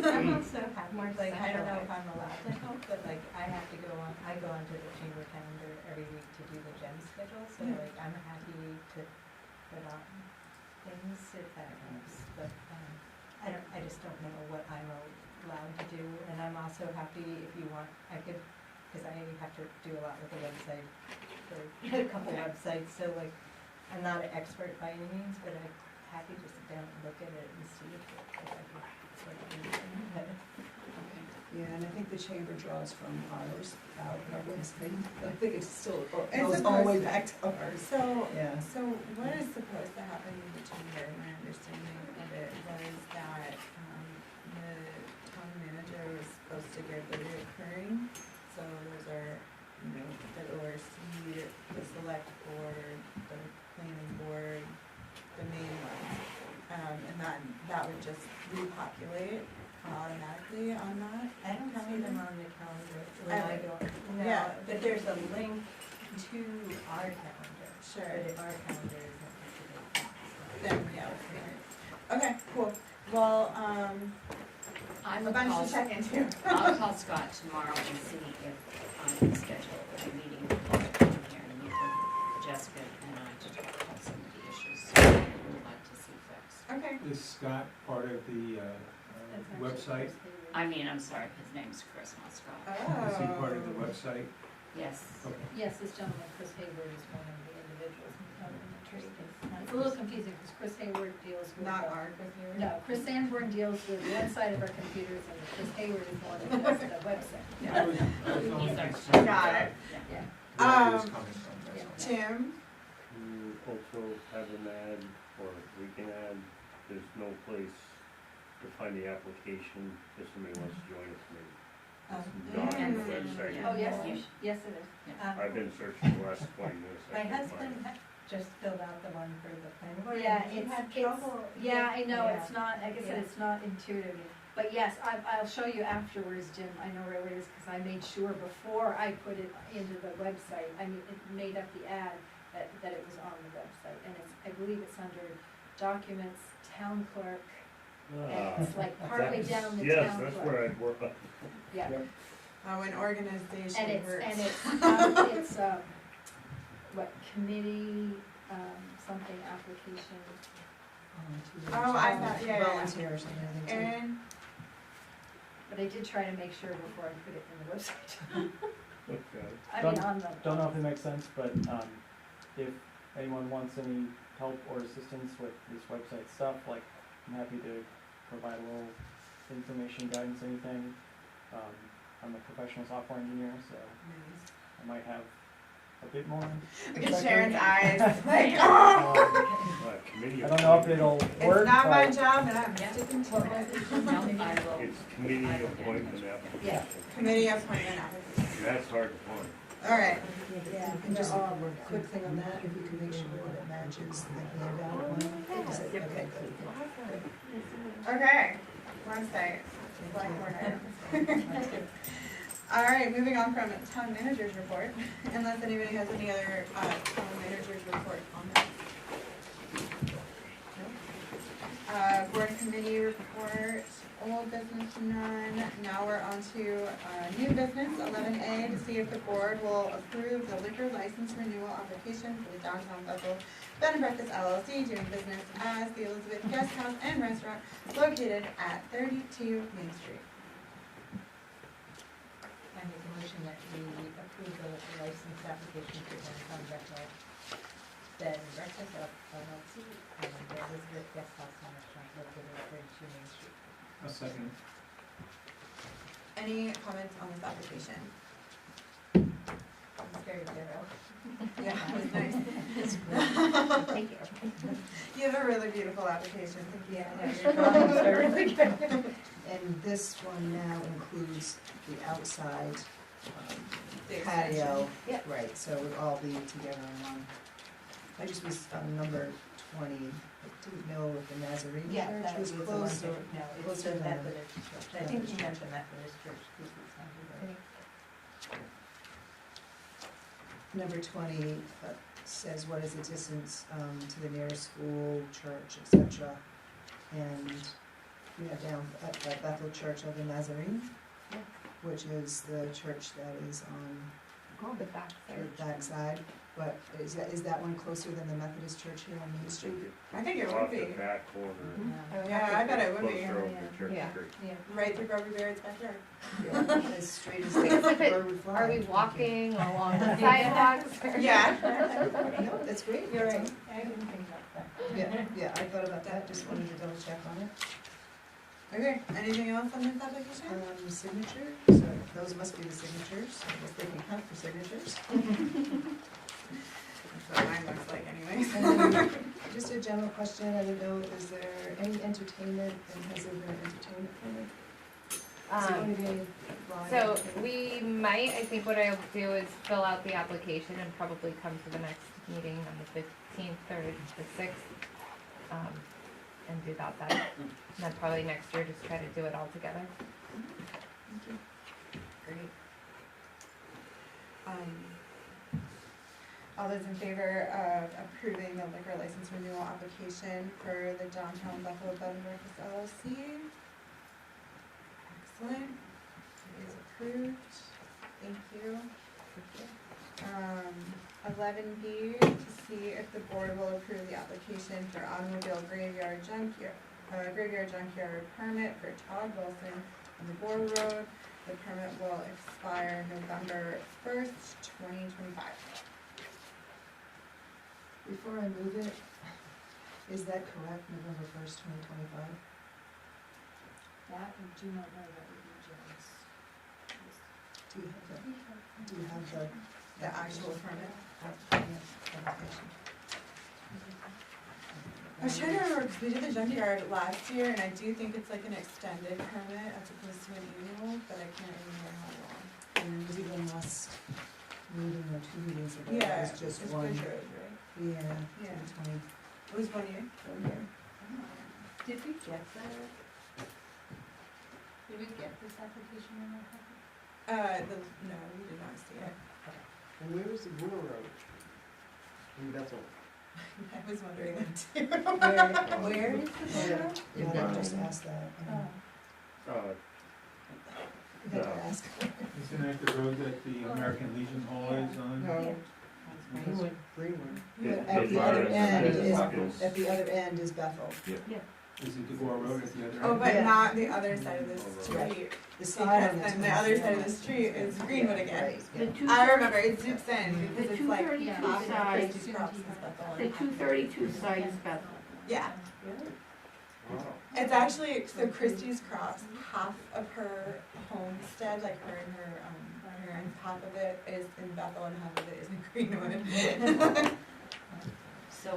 I'm also happy, More like, I don't know if centralized. I'm allowed to help, but like, I have to go on, I go onto the chamber calendar every week to do the gem schedule, so Yeah. like, I'm happy to put on things if that helps, but, I just don't know what I'm allowed to do, and I'm also happy if you want, I could, cause I have to do a lot with the website for a couple Okay. websites, so like, I'm not an expert by any means, but I'm happy to sit down and look at it and see if I can sort of do it. Okay. Yeah, and I think the chamber draws from ours, our website. I think it's still, It's goes all the way supposed- back to ours. So, Yeah. so what is supposed to happen in the chamber, my understanding of it was that, the town manager was supposed to give the reoccurring, so those are, you know, that oversee the select board, the planning board, the main ones. And then that would just repopulate automatically on that. I don't see them on the calendar when I go, Yeah. no, but there's a link to our calendar. Sure. But if our calendar isn't up to date, Then, yeah, okay, cool. Well, I a will bunch call, to check into. I'll call Scott tomorrow and see if I can schedule a meeting with him here and meet with Jessica and I to talk about some of the issues we would like to see fixed. Okay. Is Scott part of the That's actually website? Chris Hayward. I mean, I'm sorry, his name's Chris, not Scott. Oh. Is he part of the website? Yes. Okay. Yes, this gentleman, Chris Hayward, is one of the individuals interested. It's a little confusing because Chris Hayward deals with. Not our Chris Hayward? No, Chris Sanborn deals with one side of our computers and Chris Hayward is the one that does the website. I was only He's our- concerned Got about it. Yeah. where he was Um, coming from, that's all. Tim? You also have an ad, or we can add, there's no place to find the application if somebody wants to join a committee. It's not on the website. Oh, yes, yes it is. I've been searching the last 20 minutes. I My can't husband find it. just filled out the one for the planning board. Yeah, and he it's, had it's, trouble. yeah, I know, Yeah. it's not, like I said, Yeah. it's not intuitive. But yes, I'll show you afterwards, Jim, I know where it is, cause I made sure before I put it into the website, I mean, it made up the ad, that it was on the website. And it's, I believe it's under documents, town clerk, and it's like partway That's- down the Yes, town that's clerk. where I'd work on. Yeah, Oh, an organization and it's, hurts. it's, what, committee, something application. Oh, I thought- yeah, yeah, yeah. Volunteer or something, I think, too. Erin? But I did try to make sure before I put it in the website. Okay. I mean, on the. Don't know if it makes sense, but, if anyone wants any help or assistance with this website stuff, like, I'm happy to provide a little information, guidance, anything. I'm a professional software engineer, so I might have a bit more. Look at perspective. Sharon's eyes, like, oh! Committee I don't know if it'll work, It's not my but job, and I'm Yeah. sticking to No, it. I will. It's committee appointment application. Committee appointment application. That's hard to find. All right. Yeah, And just they're all a quick thing on that, if you can make sure that it matches the handout one. Is it- Okay, good. Okay, website, black corner. All right, moving on from town manager's report, unless anybody has any other, town manager's report comments. No? Board committee report, old business none, now we're on to, new business, 11A, to see if the board will approve the liquor license renewal application for the downtown Bethel Bed and Breakfast LLC, doing business as the Elizabeth Guest House and Restaurant located at 32 Main Street. I make a motion that we approve the liquor license application for downtown Bethel Bed and Breakfast LLC and the Elizabeth Guest House and Restaurant located at 32 Main Street. A second. Any comments on this application? It's very thorough. Yeah, it was nice. Thank you. You have a really beautiful application, thank you. Yeah, your drawings are really good. And this one now includes the outside The patio. Yep. Right, so it would all be together in one. I just was on number 20, I didn't know if the Nazarene Yeah, church that was was the closed one, or. no, it's closer the than- Methodist church. I think you meant the Methodist church, because it's not here. Number 20, says what is the distance, to the nearest school, church, etc. And we have down at Bethel Church of the Nazarene, which is the church that is on The back the backside. But is that one closer than the Methodist church here on Main Street? I think it would Off be. the back corner, Yeah, I bet it would be. closer over to Church Yeah. Street. Yeah. Right through Grover Baird's backyard. Yeah, as straight as Because the if it- bird would fly. Are we walking along the sidewalks? or- Yeah. No, that's great. You're That's right, all. I didn't think about that. Yeah, I thought about that, just wanted to double check on it. Okay, anything else on this application? Signatures, so those must be the signatures, I guess they can count for signatures. That's what mine looks like anyways. And then, just a general question, I don't know, is there any entertainment, and has there been entertainment permit? Is there going to be any live So entertainment? we might, I think what I'll do is fill out the application and probably come to the next meeting on the 15th or the 6th. And do that then. And then probably next year just try to do it all together. Great. All those in favor of approving the liquor license renewal application for the Downtown Bethel Bed and Breakfast LLC? Excellent. It is approved. Thank you. 11B, to see if the board will approve the application for automobile graveyard junkyard permit for Todd Wilson on the Gore Road. The permit will expire November 1st, 2025. Before I move it, is that correct, November 1st, 2025? That, I do not know, that would be John's. Do you have the The actual permit. application? I was trying to remember, because we did the junkyard last year, and I do think it's like an extended permit as opposed to an annual, but I can't remember how long. And was it one last meeting or 2 meetings ago? Yeah, It was just it's one. Bridge Road, right? Yeah, Yeah. 2020. It was 1 year. Did we get this application in our packet? No, we did not see it. And where was the Gore Road? In Bethel. I was wondering that too. Where is the Yeah. photo? Yeah, I just asked that. Oh. I had to ask. Isn't that the road that the American Legion Hall is on? No. Greenwood, Greenwood. At the other end is Bethel. Is it the Gore Road at the other end? Oh, but Yeah. not the other side of the street. The side Because on then the other side of the street is Greenwood again. Right, The yeah. 232 I remember, it zoops in The because it's like 232 half of side, Christie's Crops and stuff. the 232 side is Bethel. Yeah, Wow. it's actually, so Christie's Crops, half of her homestead, like her and her parents, half of it is in Bethel and half of it is in Greenwood. So,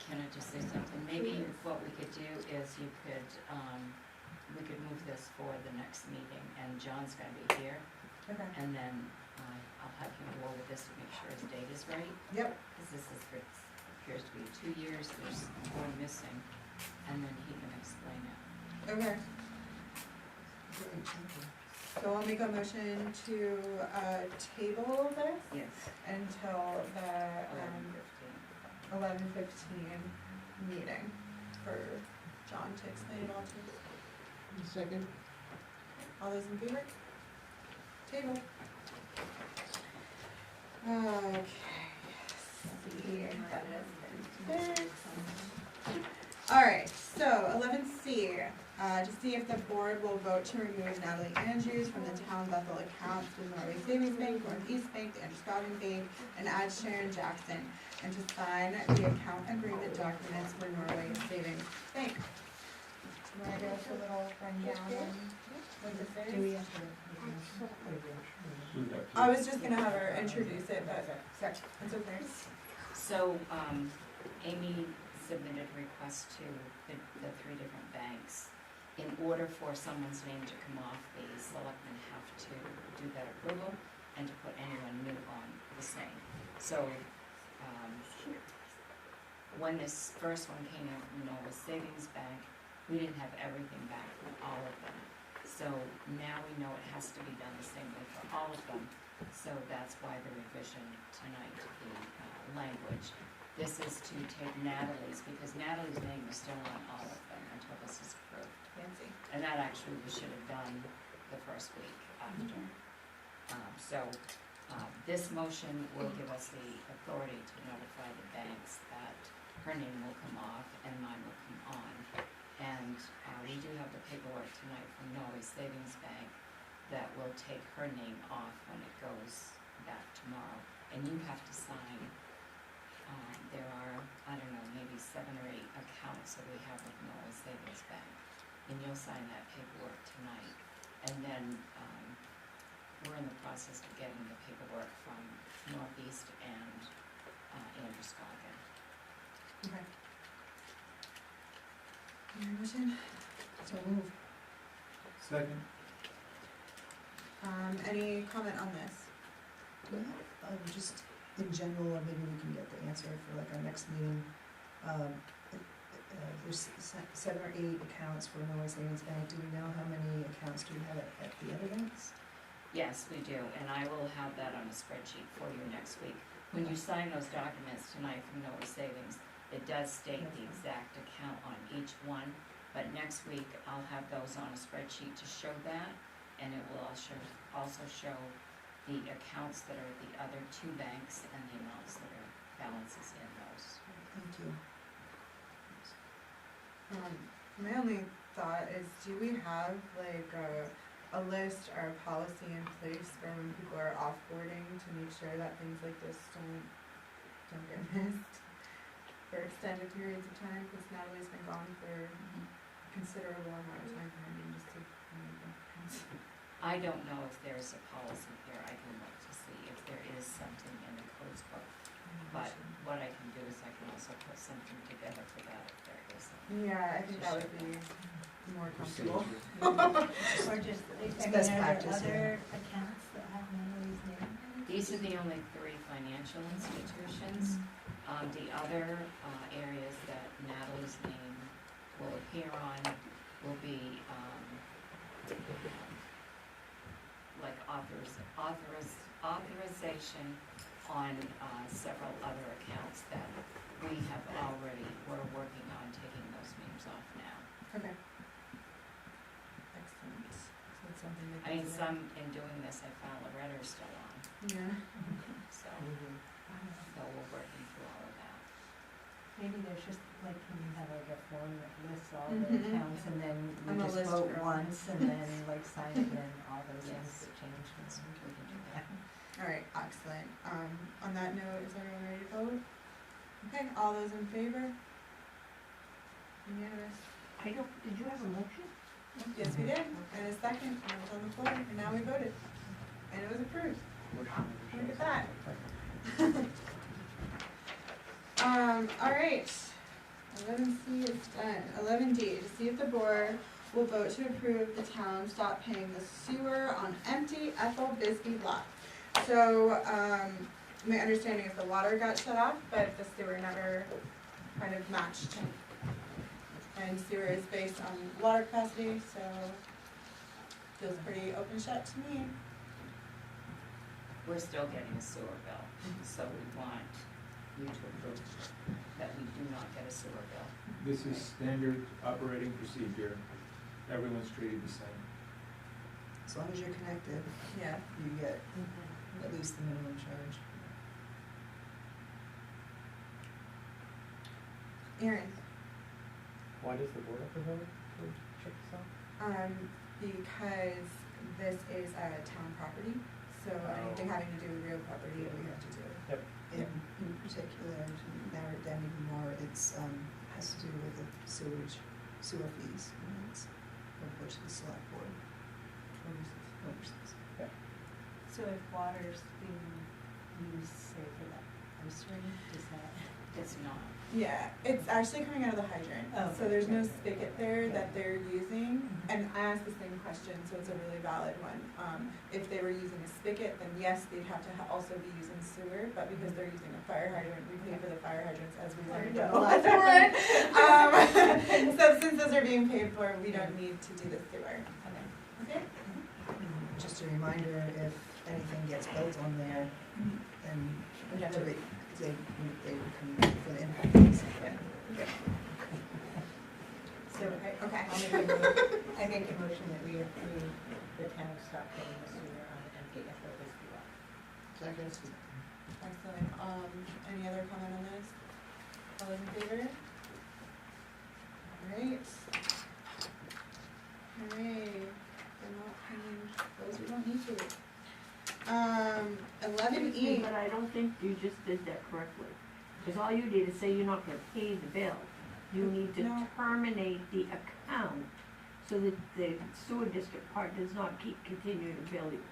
can I just say something? Maybe what we could do is we could move this for the next meeting, and John's gonna be here, Okay. and then I'll have him go over this to make sure his date is right, Yep, because this is for, appears to be 2 years, there's one missing, and then he can explain it. okay. Great, thank you. So I'll make a motion to table this Yes. until the 11:15. 11:15 meeting for John to explain it all to us. Second? All those in favor? Table. Okay. See, that is fixed. Alright, so 11C, to see if the board will vote to remove Natalie Andrews from the town Bethel accounts with Norway Savings Bank, Northeast Bank, the Androscoggin Bank, and add Sharon Jackson, and to sign the account agreement documents for Norway Savings Bank. Do you wanna give us a little rundown on what this Do we is? have to? Move that to- I was just gonna have her introduce it, but, sorry, it's okay. So, Amy submitted a request to the 3 different banks. In order for someone's name to come off, the selectmen have to do that approval and to put anyone new on the same. So, when this first one came out from Nova Savings Bank, we didn't have everything back from all of them. So now we know it has to be done the same way for all of them, So that's why the revision tonight to the language. This is to take Natalie's, because Natalie's name is still on all of them until this is approved. Fancy. And that actually we should have done the first week after. This motion will give us the authority to notify the banks that her name will come off and mine will come on. And we do have the paperwork tonight from Norway Savings Bank that will take her name off when it goes back tomorrow. And you have to sign, there are, I don't know, maybe 7 or 8 accounts that we have with Norway Savings Bank. And you'll sign that paperwork tonight. And then we're in the process of getting the paperwork from Northeast and Androscoggin. Okay. Motion? So move. Second? Any comment on this? Just in general, or maybe we can get the answer for like our next meeting. There's 7 or 8 accounts for Norway Savings Bank. Do we know how many accounts do we have at the other banks? Yes, we do, and I will have that on a spreadsheet for you next week. When you sign those documents tonight from Norway Savings, it does state the exact account on each one, but next week I'll have those on a spreadsheet to show that, and it will also show the accounts that are at the other 2 banks and the amounts that are balances in those. Thank you. My only thought is, do we have like a list or a policy in place for when people are offboarding to make sure that things like this don't get missed for extended periods of time? Because Natalie's been gone for a considerable amount of time. I mean, just to, I don't know if there's a policy there. I can look to see if there is something in the codes book. But what I can do is I can also put something together for that if there isn't. yeah, I think that would be more comfortable. Or just, I mean, best are practice, there other accounts that have Natalie's name? These are the only 3 financial institutions. The other areas that Natalie's name will appear on will be like authorization on several other accounts that we're working on taking those names off now. Okay. Excellent. So it's something that. I mean, some, in doing this, I found Loretta's still on, Yeah. so we're working through all of that. Maybe there's just, like, can you have like a form that lists all Mhm. the accounts and then I'm we a just vote lister. once and then like sign it in all those things Yes. that change. We can do that. All right, excellent. On that note, is everyone ready to vote? Okay, all those in favor? Unanimous. Did you have a motion? Yes, we did. And a second, and it was on the floor, and now we voted. And it was approved. Look at that. All right. 11C is done. 11D, to see if the board will vote to approve the town stop paying the sewer on empty Ethel Bisbee lot. So, my understanding is the water got shut off, but the sewer never kind of matched. And sewer is based on water capacity, so feels pretty open shut to me. We're still getting a sewer bill, so we want you to approve that we do not get a sewer bill. This is standard operating procedure. Everyone's treated the same. As long as you're connected, Yeah. you get at least the minimum charge. Aaron? Why does the board have to vote to check this out? Because this is a town property, so anything having to do with real property, we have to do. Yep. In particular, to narrow it down even more, it's, has to do with the sewer fees, and it's which the select board oversees. So if water's being used, say, for that ice rink, does that? It's not. Yeah, it's actually coming out of the hydrant, Oh, so there's no okay. spigot there that they're using. Mhm. And I asked the same question, so it's a really valid one. If they were using a spigot, then yes, they'd have to also be using sewer, but because they're using a fire hydrant, we pay for the fire hydrants as we learned in the last one. So since those are being paid for, we don't need to do the sewer. Okay? Just a reminder, if anything gets built on there, then they would come for the impact fees. So Okay. I make a motion that we approve the town stop paying the sewer on the empty Ethel Bisbee lot. Second. Excellent. Any other comment on this? All those in favor? Alright. Hooray. We're not paying those we don't need to. 11E. But I don't think you just did that correctly. Because all you did is say you're not gonna pay the bill. You need to No. terminate the account so that the sewer district part does not continue to bill you.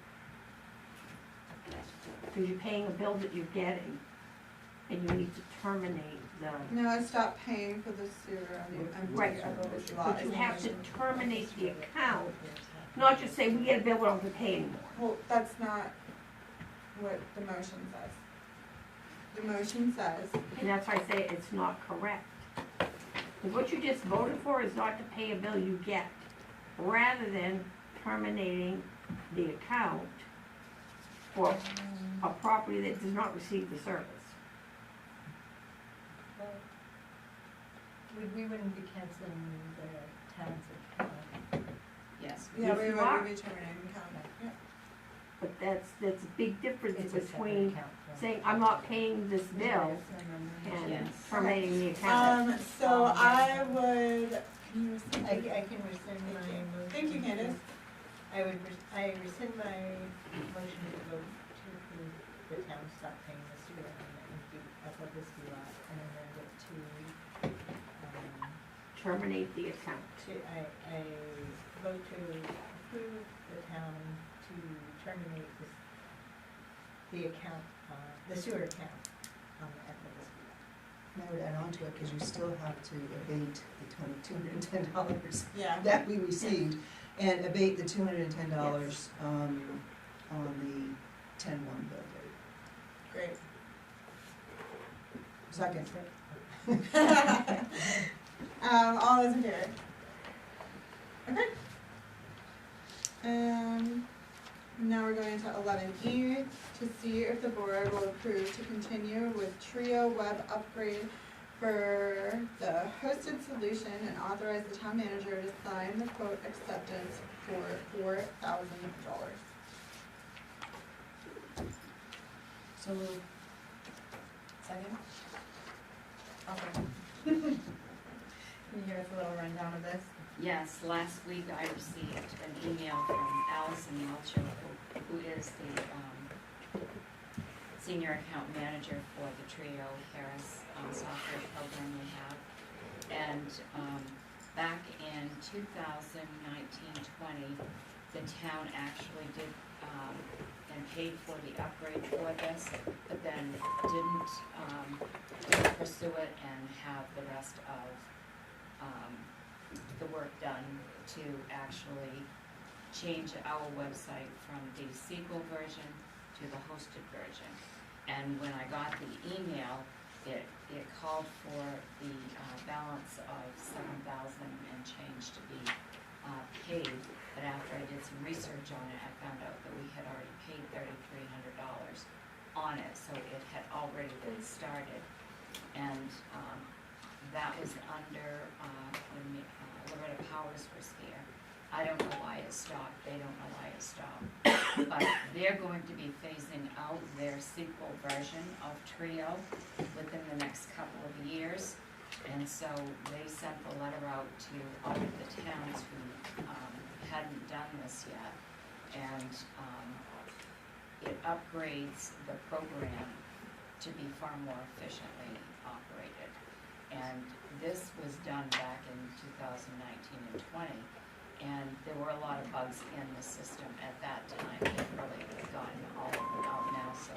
Because you're paying a bill that you're getting, and you need to terminate the, No, stop paying for the sewer on the empty Right. Ethel Bisbee lot. but you have to terminate the account, not just say, we get a bill, we don't have to pay anymore. Well, that's not what the motion says. The motion says, And that's why I say it's not correct. Because what you just voted for is not to pay a bill you get, rather than terminating the account for a property that does not receive the service. Well, we wouldn't be canceling the town's account. Yes. yeah, Yes, we you would are. be terminating account. Yeah. But that's a big difference It's a separate between account. saying, I'm not paying this bill and Yes. terminating the account. So I would, can you rescind? I can rescind my motion. Thank you, Candace. I rescind my motion to vote to approve the town stop paying the sewer on the empty Ethel Bisbee lot and amend it Terminate the account. I vote to approve the town to terminate the account, the sewer account on the Ethel Bisbee lot. And I would add on to it, because you still have to abate the $210 Yeah. that we received, and abate the $210 on the 10-1 bill date. Great. Second. All those in favor? Okay. Now we're going to 11E to see if the board will approve to continue with Trio web upgrade for the hosted solution and authorize the town manager to sign the quote acceptance for $4,000. So moved. Second? Okay. Can you give us a little rundown of this? Yes, last week I received an email from Allison Melcher, who is the senior account manager for the Trio Harris software program we have. And back in 2019-20, the town actually did and paid for the upgrade for this, but then didn't pursue it and have the rest of the work done to actually change our website from the SQL version to the hosted version. And when I got the email, it called for the balance of $7,000 and change to be paid. But after I did some research on it, I found out that we had already paid $3,300 on it, so it had already been started. And that was under when Loretta Powers was here. I don't know why it stopped, they don't know why it stopped. But they're going to be phasing out their SQL version of Trio within the next couple of years. And so they sent the letter out to all of the towns who hadn't done this yet. And it upgrades the program to be far more efficiently operated. And this was done back in 2019 and 20, and there were a lot of bugs in the system at that time. They've probably gotten all of them out now, so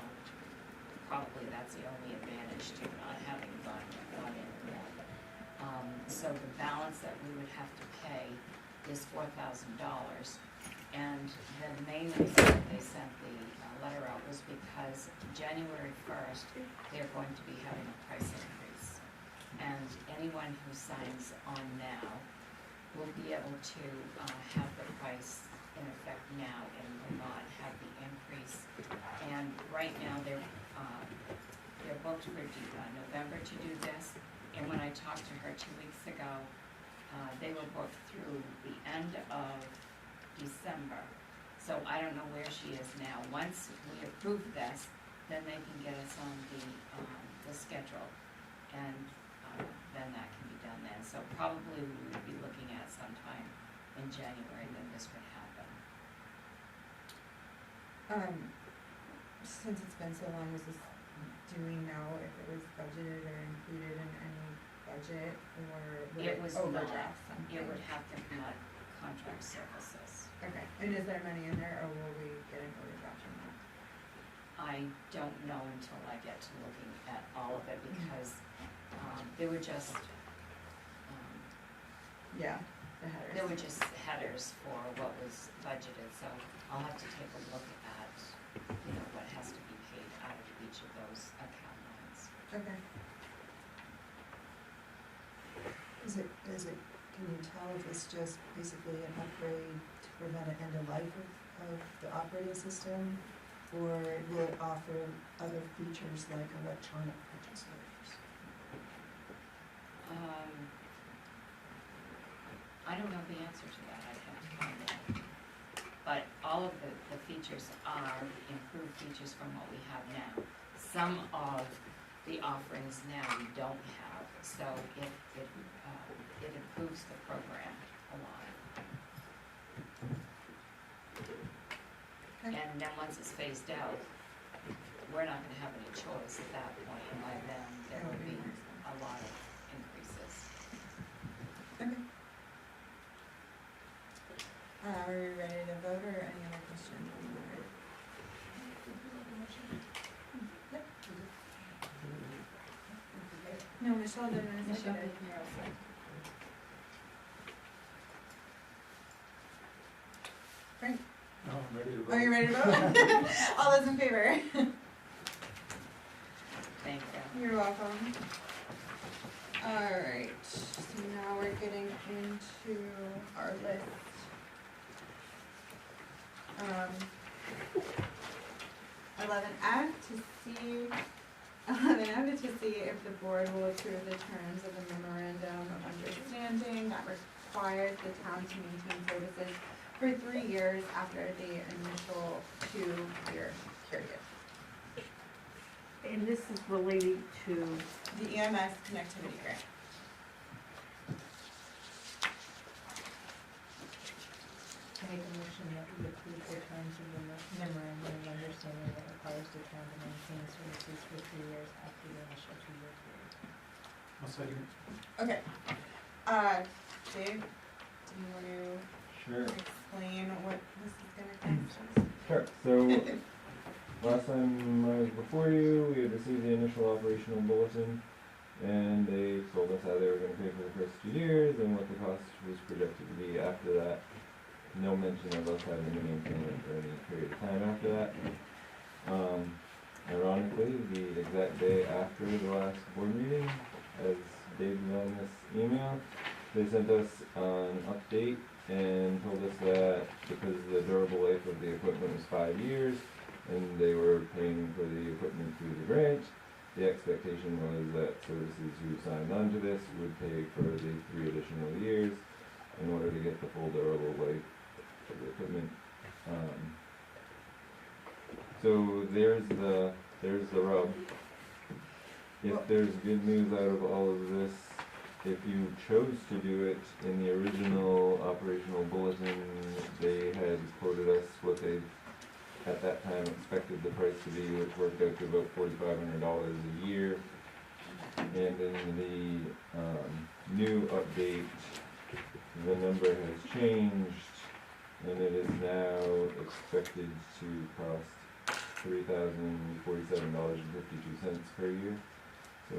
probably that's the only advantage to not having gone in yet. So the balance that we would have to pay is $4,000. And the main reason that they sent the letter out was because January 1st, they're going to be having a price increase. And anyone who signs on now will be able to have the price in effect now and will not right now, they're booked for November to do this. And when I talked to her 2 weeks ago, they were booked through the end of December. So I don't know where she is now. Once we approve this, then they can get us on the schedule, and then that can be done then. So probably we would be looking at sometime in January that this would happen. Since it's been so long, do we know if it was budgeted or included in any budget, or would It it was overdraft not. something? It would have to come out of contract services. Okay, and is there money in there, or will we get an overdraft from that? I don't know until I get to looking at all of it, because they were just, Yeah, the headers. there were just headers for what was budgeted, so I'll have to take a look at, what has to be paid out of each of those account lines. Okay. Can you tell if it's just basically an upgrade to prevent an end of life of the operating system? Or will it offer other features like electronic purchase orders? I don't know the answer to that, I'd have to find out. But all of the features are improved features from what we have now. Some of the offerings now we don't have, so it improves the program a lot. Okay. And then once it's phased out, we're not gonna have any choice at that point, and by then there will be a lot of increases. Okay. Are we ready to vote, or any other questions? Yep. No, Michelle didn't. Michelle, Did. you're all set. Frank, No, I'm ready to vote. are you ready to vote? All those in favor? Thank you. You're welcome. Alright, so now we're getting into our list. 11F to see if the board will approve the terms of the memorandum of understanding that requires the town to maintain services for 3 years after the initial 2-year period. And this is relating to, The EMS connectivity grant. I make a motion that we approve the terms of the memorandum of understanding that requires the town to maintain services for 3 years after the initial 2-year period. I'll second. Okay. Dave, do you want to Sure. explain what this is gonna cost us? Sure. So last time I was before you, we had received the initial operational bulletin, and they told us how they were going to pay for the first 2 years and what the cost was projected to be after that. No mention of us having to maintain it for any period of time after that. Ironically, the exact day after the last board meeting, as Dave was on this email, they sent us an update and told us that because the durable life of the equipment was 5 years and they were paying for the equipment through the grant, the expectation was that services who signed on to this would pay for the 3 additional years in order to get the full durable life of the equipment. So there's the rub. If there's good news out of all of this, if you chose to do it in the original operational bulletin, they had quoted us what they, at that time, expected the price to be, which worked out to about $4,500 a year. And in the new update, the number has changed, and it is now expected to cost $3,047.52 per year. So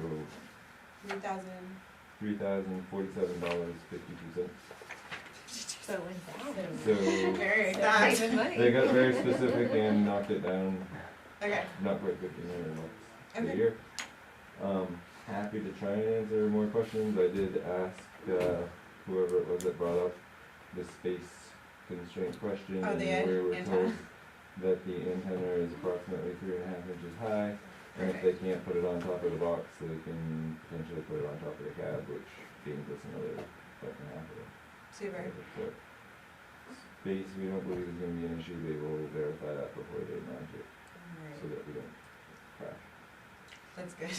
$3,047.52. So it went down. So Very So fast. saving money. they got very specific and knocked it down, Okay. not quite $1,500 a Okay. year. Happy to try and answer more questions. I did ask whoever it was that brought up the space constraint question, Oh, and the we were antenna. told that the antenna is approximately 3.5 inches high, and if they can't put it on top of the box, they can potentially put it on top of the cab, which gains us another 1.5 of it. Super. So, space, we don't believe is gonna be an issue, they will verify that before they mount it, Alright, so that we don't crash. that's good.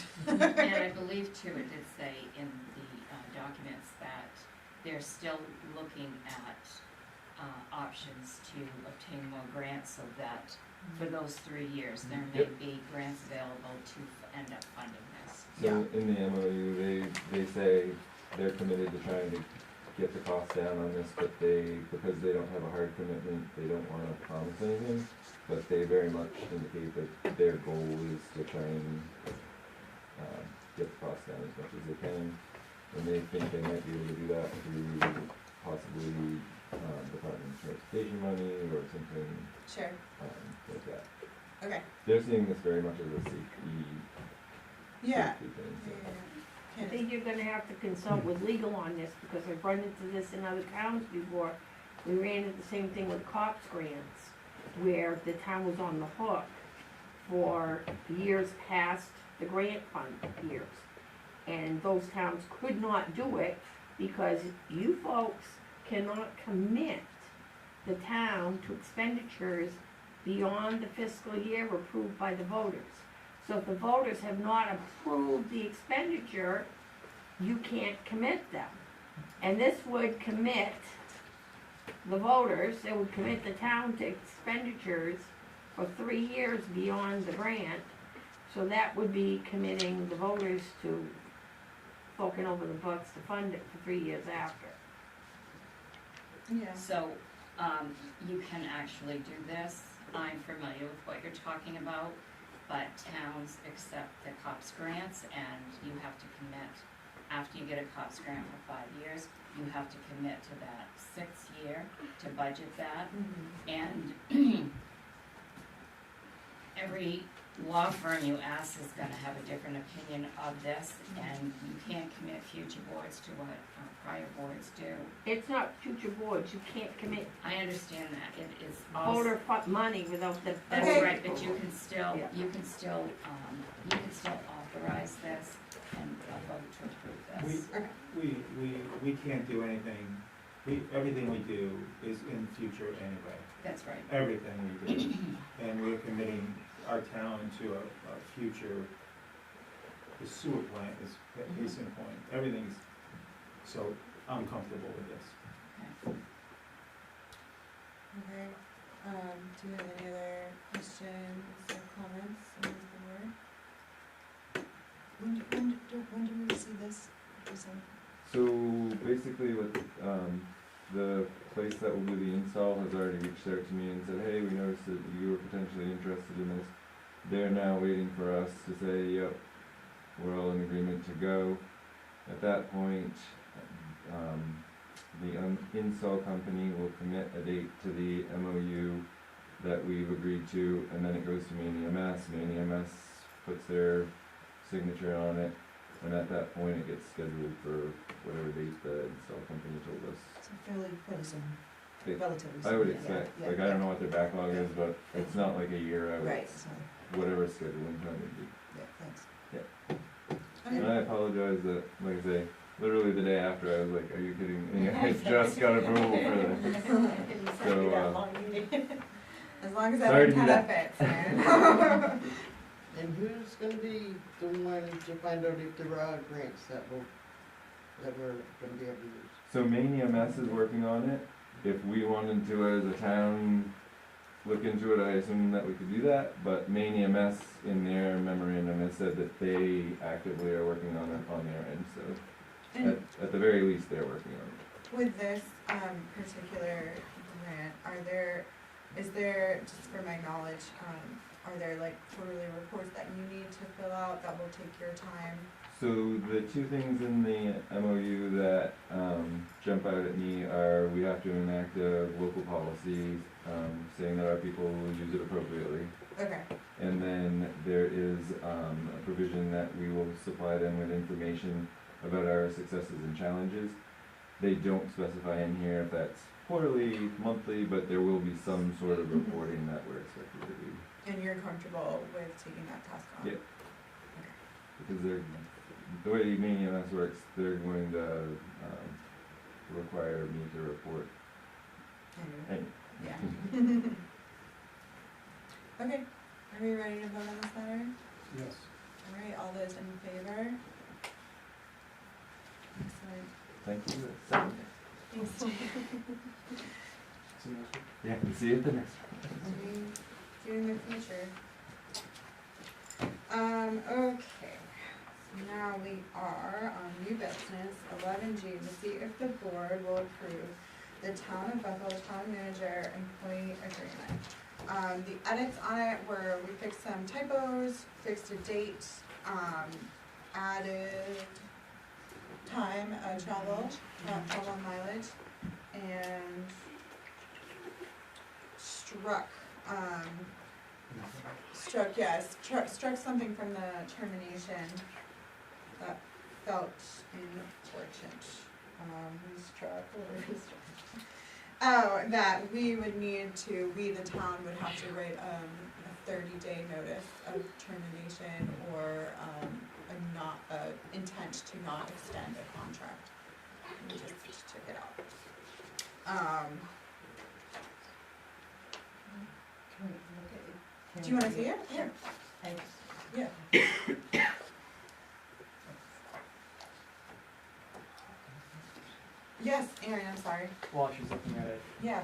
And I believe too, it did say in the documents that they're still looking at options to obtain more grants, so that for those 3 years, there may Yep. be grants available to end up funding this. So in the MOU, they say they're committed to trying to get the cost down on this, but because they don't have a hard commitment, they don't wanna promise anything, but they very much indicate that their goal is to try and, get the cost down as much as they can, and they think they might be able to do that through possibly, Department of Transportation money or something, Sure, like that. okay, They're seeing this very much as a safety, yeah. safety thing, so. I think you're gonna have to consult with legal on this, because I've run into this in other towns before. We ran into the same thing with COPS grants, where the town was on the hook for years past the grant fund years. And those towns could not do it because you folks cannot commit the town to expenditures beyond the fiscal year approved by the voters. So if the voters have not approved the expenditure, you can't commit them. And this would commit the voters, it would commit the town to expenditures for 3 years beyond the grant. So that would be committing the voters to forking over the bucks to fund it for 3 years after. Yeah. So, you can actually do this. I'm familiar with what you're talking about, but towns accept the COPS grants, and you have to commit, after you get a COPS grant for 5 years, you have to commit to that 6th year to budget that. And every law firm you ask is gonna have a different opinion of this, and you can't commit future boards to what prior boards do. It's not future boards, you can't commit I understand that, it is also. voter money without the. That's Okay. right, but you can still, Yeah. you can still authorize this and vote to approve this. We can't do anything, everything we do is in the future anyway, That's right. everything we do. And we're committing our town to a future, the sewer plant is a case in point, everything's, so I'm comfortable with this. Okay, do you have any other questions or comments on the board? When do we see this? So basically what, the place that will do the install has already reached out to me and said, hey, we noticed that you were potentially interested in this. They're now waiting for us to say, yep, we're all in agreement to go. At that point, the install company will commit a date to the MOU that we've agreed to, and then it goes to Maine EMS. Maine EMS puts their signature on it, and at that point it gets scheduled for whatever date the install company told us. So fairly soon, They- relatively soon. I would yeah, expect, yeah, like, I don't know what their backlog is, but it's not like a year out. Right, It's so, whatever scheduling time would be. yeah, thanks. And I apologize that, like I say, literally the day after, I was like, are you kidding me? I just got approval for this. So, As long as Sorry that to do kind of that. fits, man. And who's gonna be the one to find out if there are grants that we're gonna be able to use? So Maine EMS is working on it. If we wanted to, as a town, look into it, I assume that we could do that, but Maine EMS in their memorandum has said that they actively are working on it on their end, so And at the very least, they're working on it. with this, particular grant, is there, just for my knowledge, are there like quarterly reports that you need to fill out that will take your time? So the two things in the MOU that jump out at me are we have to enact a local policy saying that our people will use it appropriately. Okay, And then there is a provision that we will supply them with information about our successes and challenges. They don't specify in here if that's quarterly, monthly, but there will be some sort of reporting that we're expected comfortable with taking that task on? Yeah. Because the way main EMS works, they're going to, require me to report. Anyway. And, Yeah. Okay, are we ready to vote on this matter? Yes. All right, all those in favor? Excellent. thank you. Second. Thanks, Jay. See you next week. Yeah, see you at the next one. See you in the future. Okay, so now we are on new business, 11G, to see if the board will approve the Town of Bethel Town Manager Employee Agreement. The edits on it were, we fixed some typos, fixed a date, added time of travel, travel and mileage, and struck something from the termination that felt important. Who's struck, or who's struck? Oh, that we would need to, we the town would have to write a 30-day notice of termination or intent to not extend a contract. We just took it out. Can we look at it? Do you wanna see it? Here. Yeah. Yes, Erin, I'm sorry. While she's looking at it, Yeah.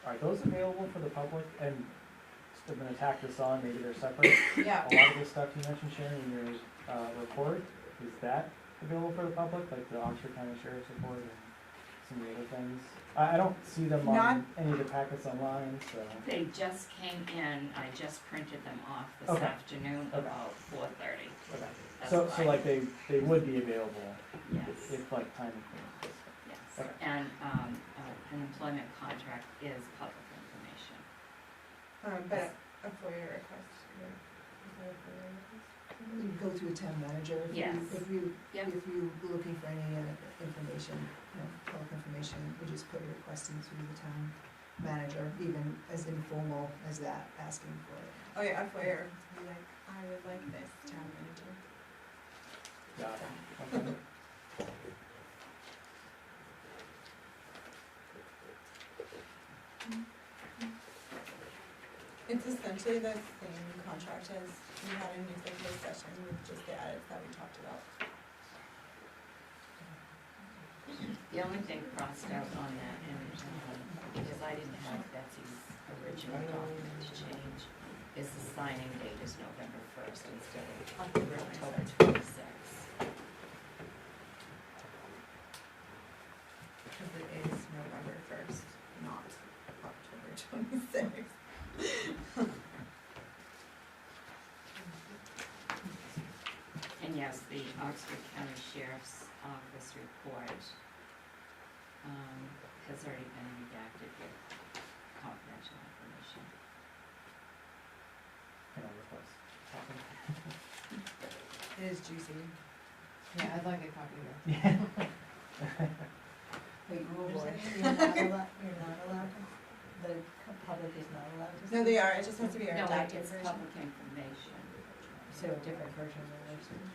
are those available for the public? And I'm gonna tack this on, maybe they're separate. Yeah. A lot of the stuff you mentioned, Sharon, in your, report, is that available for the public, like the Oxford County Sheriff's Report and some of the other things? I don't see them Not- on any of the packets online, so. They just came in, I just printed them off this Okay. afternoon Okay. about 4:30. Okay. That's So why. like they would be available Yes, if like time permits. yes. Okay. And, an employment contract is public information. But a FOIA request. Is that a FOIA request? You go to a town manager. Yes. If you're looking for any information, public information, you just put a request in through the town manager, even as informal as that, asking for it. Oh yeah, a FOIA. Be like, I would like this town manager. Got it. Okay. It's essentially the same contract as we had in executive session with just the edits that we talked about. The only thing crossed out on that, and, because I didn't have Betsy's original document to change, is the signing date is November 1st instead of October 26th. Because it is November 1st, not October 26th. And yes, the Oxford County Sheriff's Office report has already been redacted with confidential information. Can I request copy? It is juicy. Yeah, I'd like a copy of that. Yeah. Wait, Oh, boy. you're not allowed to, the public is not allowed to see? No, they are, it just has to be a No, redacted it's version. public information. So a different version than this one?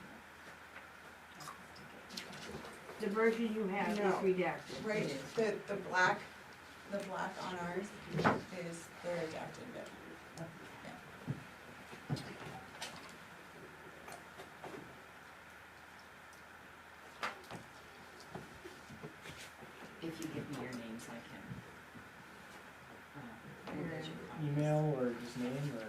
The version you have is No. redacted. Right, the black on ours is the redacted bit. If you give me your names, I can, we'll get you copies. Email or just name or?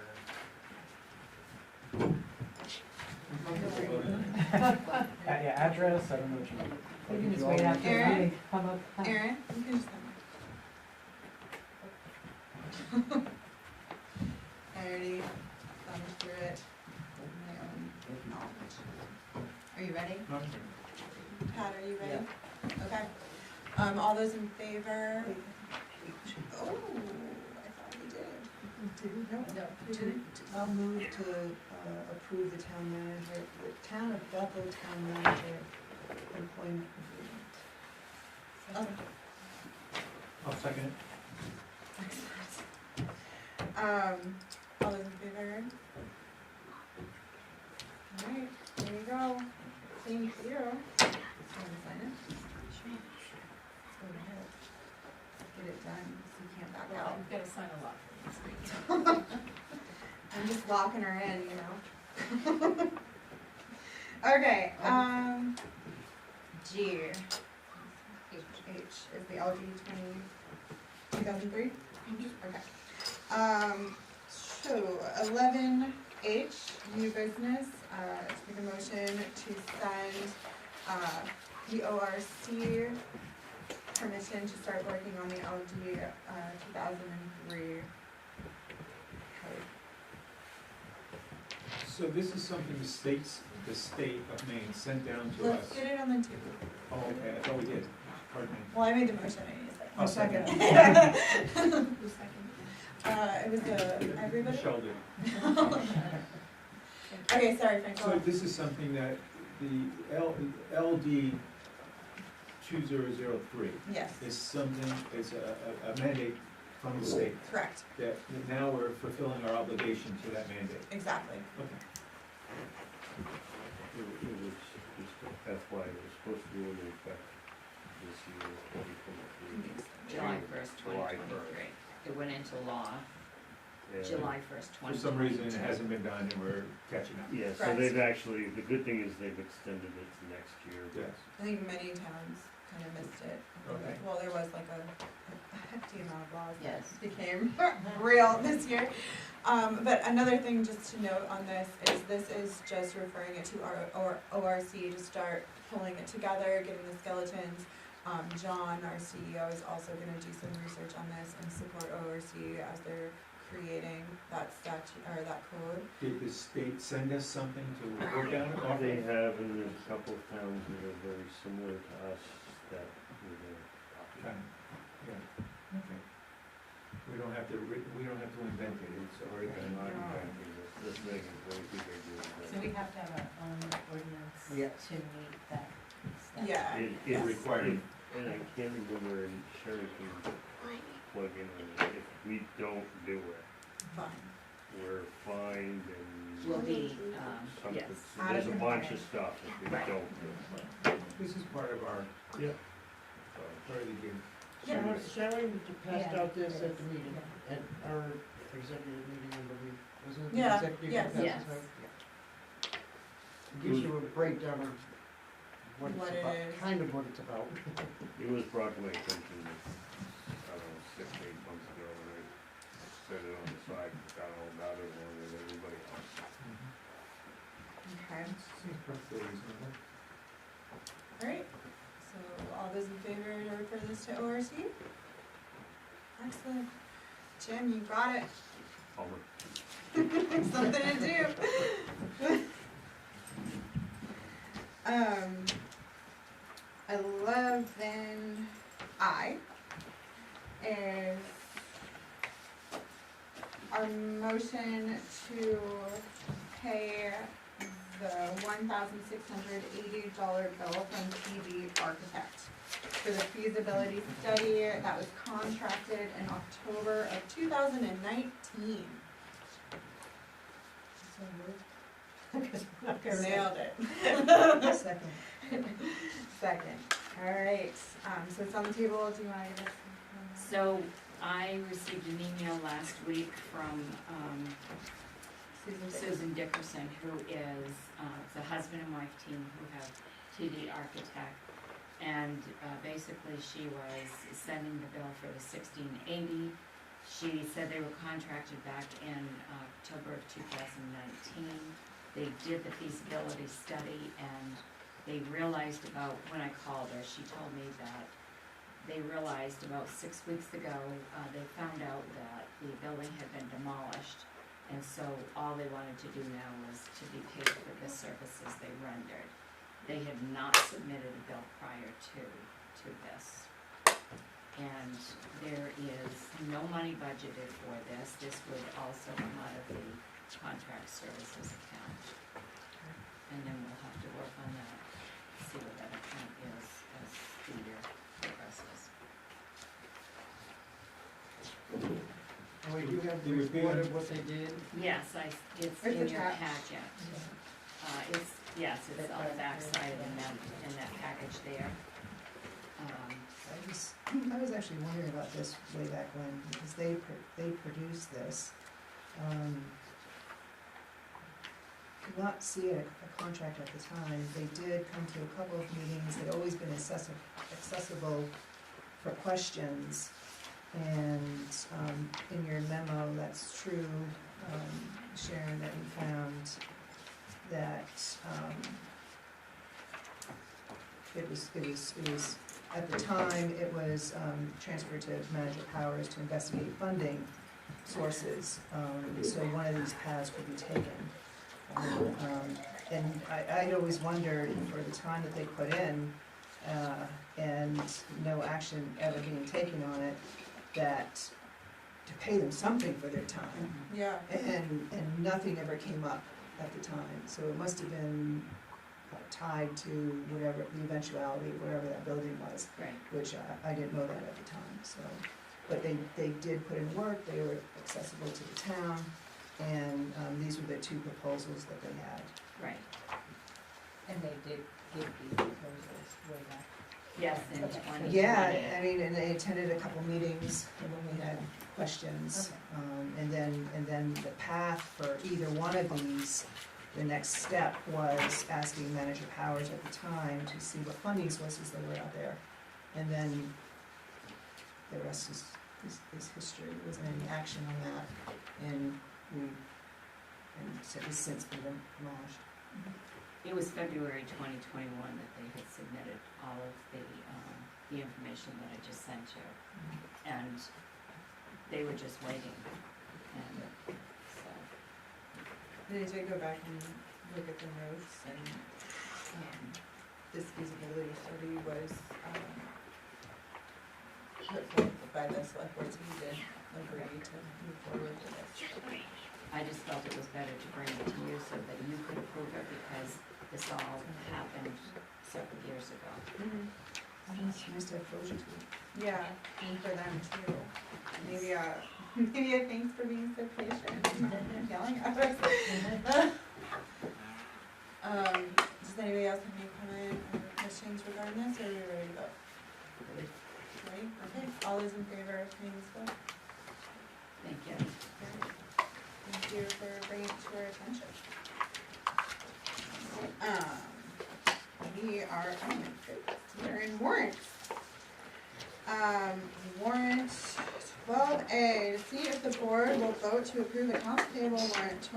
Yeah, address, I don't know what you need. We can just You wait all- after the Aaron? meeting, how about that? Erin, you can just I already thumbed through it with my own knowledge. Are you ready? Pat, are you ready? Okay. All those in favor? Oh, I thought we did. No, We didn't? I'll move to approve the town of Bethel town manager employment agreement. I'll second it. All those in favor? favor? Alright, there you go. Thank you. Just wanna sign it? Sure. Go ahead. Get it done, so you can't back Well, out. you've gotta sign a lot for this week. I'm just locking her in, you know? Okay, G. H is the LD 2003? Okay. So 11H, new business, make a motion to send, the ORC permission to start working on the LD, 2003 code. So this is something the state of Maine sent down to Let's us. get it on the table. Oh, okay, I thought we did. Pardon me. Well, I made the motion, I need a second. I'll second. Who's second? It was everybody? Michelle did. Okay, sorry, Frank, go So on. this is something that the LD 2003 Yes, is something, is a mandate from the state correct, that now we're fulfilling our obligation to that mandate. exactly. Okay. It was just FY, it was supposed to go into effect this year, 2023. July first, July 2023. It went into law And- July first, For 2022. some reason, it hasn't been done and we're catching up. Yeah, so Correct. they've actually, the good thing is they've extended it to next year. but Yes. I think many towns kind of missed it. Okay. Well, there was like a hefty amount of laws that Yes. became real this year. But another thing just to note on this is just referring it to our ORC to start pulling it together, getting the skeletons. John, our CEO, is also gonna do some research on this and support ORC as they're creating that statute, or that code. Did the state send us something to work on it? Or- They have, and there's a couple of towns that are very similar to us that we're gonna copy. Kind of, yeah, okay. We don't have to invent it, it's already I'm been. not inventing this, this Megan's way too big to invent. So we have to have our own ordinance Yeah. to meet that stuff. Yeah. It yes. is required, and I can't remember, and Sherry can plug in on it, if we don't do it, Fine. we're fined and Will be, something, yes. there's a bunch of stuff if we Right. don't do it. This is part of our, Yeah. part of the game. Yeah. Sharon passed Yeah, out this it at is, the meeting, yeah. at our executive meeting, I believe, wasn't it the Yeah, executive? yes. that Yes. passed out? It gives you a breakdown of what What it's it about, is. kind of what it's about. It was brought to my attention, I don't know, 6 or 8 months ago, and I set it on the side, got all about it along with everybody else. Okay. Seems perfectly reasonable. Alright, so all those in favor to refer this to ORC? Excellent. Jim, you got it. Palmer. Something to do. 11I is our motion to pay the $1,680 bill from TD Architect for the feasibility study that was contracted in October of 2019. So moved. Because we're not gonna Nailed it. Second. Second, alright, so it's on the table, do you wanna give us? So I received an email last week from, Susan Dickerson, who is, the husband and wife team who have TD Architect. And, basically she was sending the bill for the 1680. She said they were contracted back in October of 2019. They did the feasibility study and they realized about, when I called her, she told me that they realized about 6 weeks ago, they found out that the building had been demolished. And so all they wanted to do now was to be paid for the services they rendered. They had not submitted a bill prior to this. And there is no money budgeted for this. This would also come out of the contract services account. And then we'll have to work on that, see what that account is as the year progresses. I Wait, you have It would be report in- of what they did? Yes, it's It's in your attached. packet. It's on the back side in that package there. I was actually wondering about this way back when, because they produced this. Could not see a contract at the time. They did come to a couple of meetings. They'd always been accessible for questions. And in your memo, that's true, Sharon, that you found that it was, at the time, it was transferred to Manager Powers to investigate funding sources. So one of these paths could be taken. And I'd always wondered, for the time that they put in, and no action ever being taken on it, that to pay them something for their time. Yeah. And nothing ever came up at the time, so it must have been tied to whatever, the eventuality, whatever that building was, Right. which I didn't know that at the time, so. But they did put in work, they were accessible to the town, and these were the two proposals that they had. Right. And they did give these proposals way back. Yes, in Okay. 2020. Yeah, I mean, and they attended a couple meetings when we had questions. And then the path for either one of these, the next step was asking Manager Powers at the time to see what funding sources there were out there. And then the rest is history. There wasn't any action on that, and so it's since been demolished. It was February 2021 that they had submitted all of the information that I just sent you. And they were just waiting, and so. They did go back and look at the notes, and this feasibility study was put forth by the select board, so we did agree to move forward with this. I just felt it was better to bring it to you so that you could approve it, because this all happened several years ago. It's nice to have closure to it. Yeah, and for them too. Maybe a thanks for being so patient and yelling at us. Does anybody else have any comment or questions regarding this, or are we ready to vote? Ready? Okay, all those in favor of paying this bill? Thank you. Thank you for bringing it to our attention. We're in warrants. Warrant 12A, to see if the board will vote to approve accounts payable warrant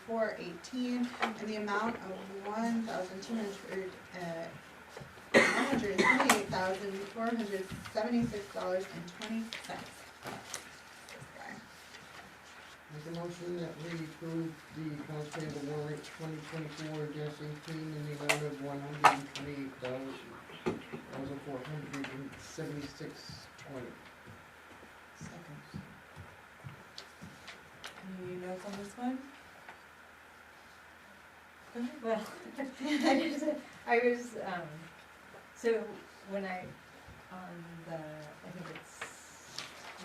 2024-18 in the amount of $1,428,476.20. Make a motion that we approve the accounts payable warrant 2024-18 in the amount of $128,476.20. Second. Any notes on this one? Go ahead. Well, I was, so when on the, I think it's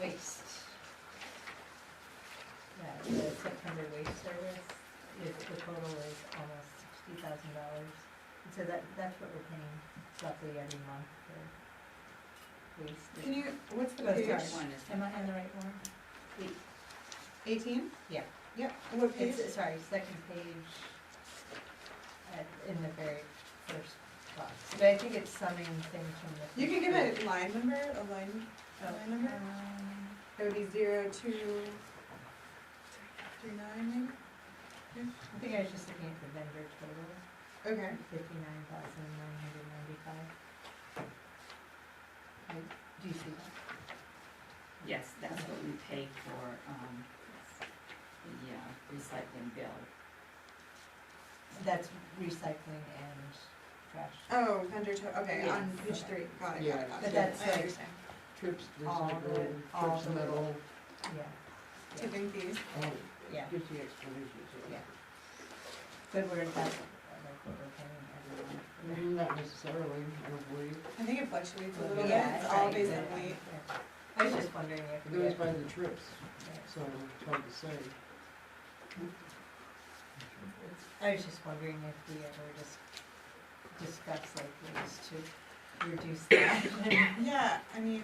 waste, the September waste service, the total is almost $60,000. And so that's what we're paying roughly every month for waste. Can you, what's the Oh, page? sorry. One is. Am I on the right one? 18? Yeah. Yep, what page? It's, sorry, second page, in the very first box. But I think it's summing things from the. You can give it a line number, line number? It would be 0239, maybe? I think I was just looking at the vendor total, Okay. 59,995. Do you see that? Yes, that's what we paid for, the recycling bill. That's recycling and trash. Oh, vendor okay, Yeah. on page 3, got it, Yeah. got it, got it. But that's I like- understand. Trips, All recycle, all trips the- metal, Yeah, Tipping fees. yeah, gives the explanations. yeah. But that's like what we're paying every month. Not necessarily, I don't believe. I think it fluctuates a little bit, Yeah, it's all right, based but- on weight. I was just wondering if It we goes had. by the trips. so it's hard to say. I was just wondering if we ever just discuss like ways to reduce that. Yeah, I mean,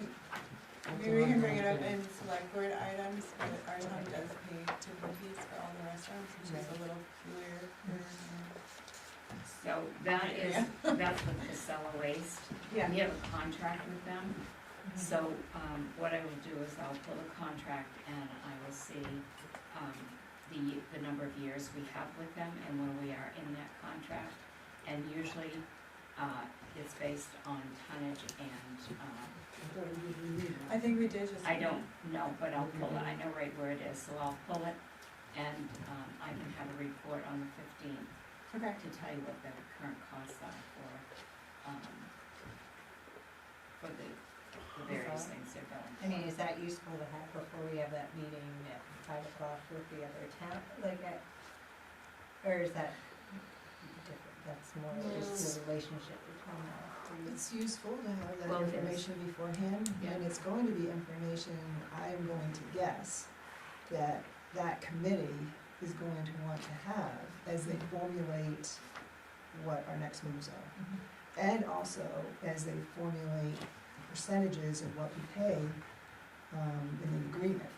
maybe we can bring it up in select board items, but our town does pay tipping fees for all the restaurants, which is a little peculiar. So that is, Yeah. that's with Casella Waste. Yeah. We have a contract with them. So, what I will do is I'll pull a contract and I will see, the number of years we have with them and when we are in that contract. And usually, it's based on tonnage and, I think we did just. I don't know, but I'll pull it, I know right where it is, so I'll pull it. And, I can have a report on the 15th Okay. to tell you what the current costs are for the various things they're going. I mean, is that useful to have before we have that meeting at 5 o'clock with the other town, or is that different, that's more just the relationship between the three? It's useful to have that Well, it is. information beforehand, Yeah. and it's going to be information, I'm going to guess, that that committee is going to want to have as they formulate what our next moves are. And also, as they formulate percentages of what we pay, in the agreement.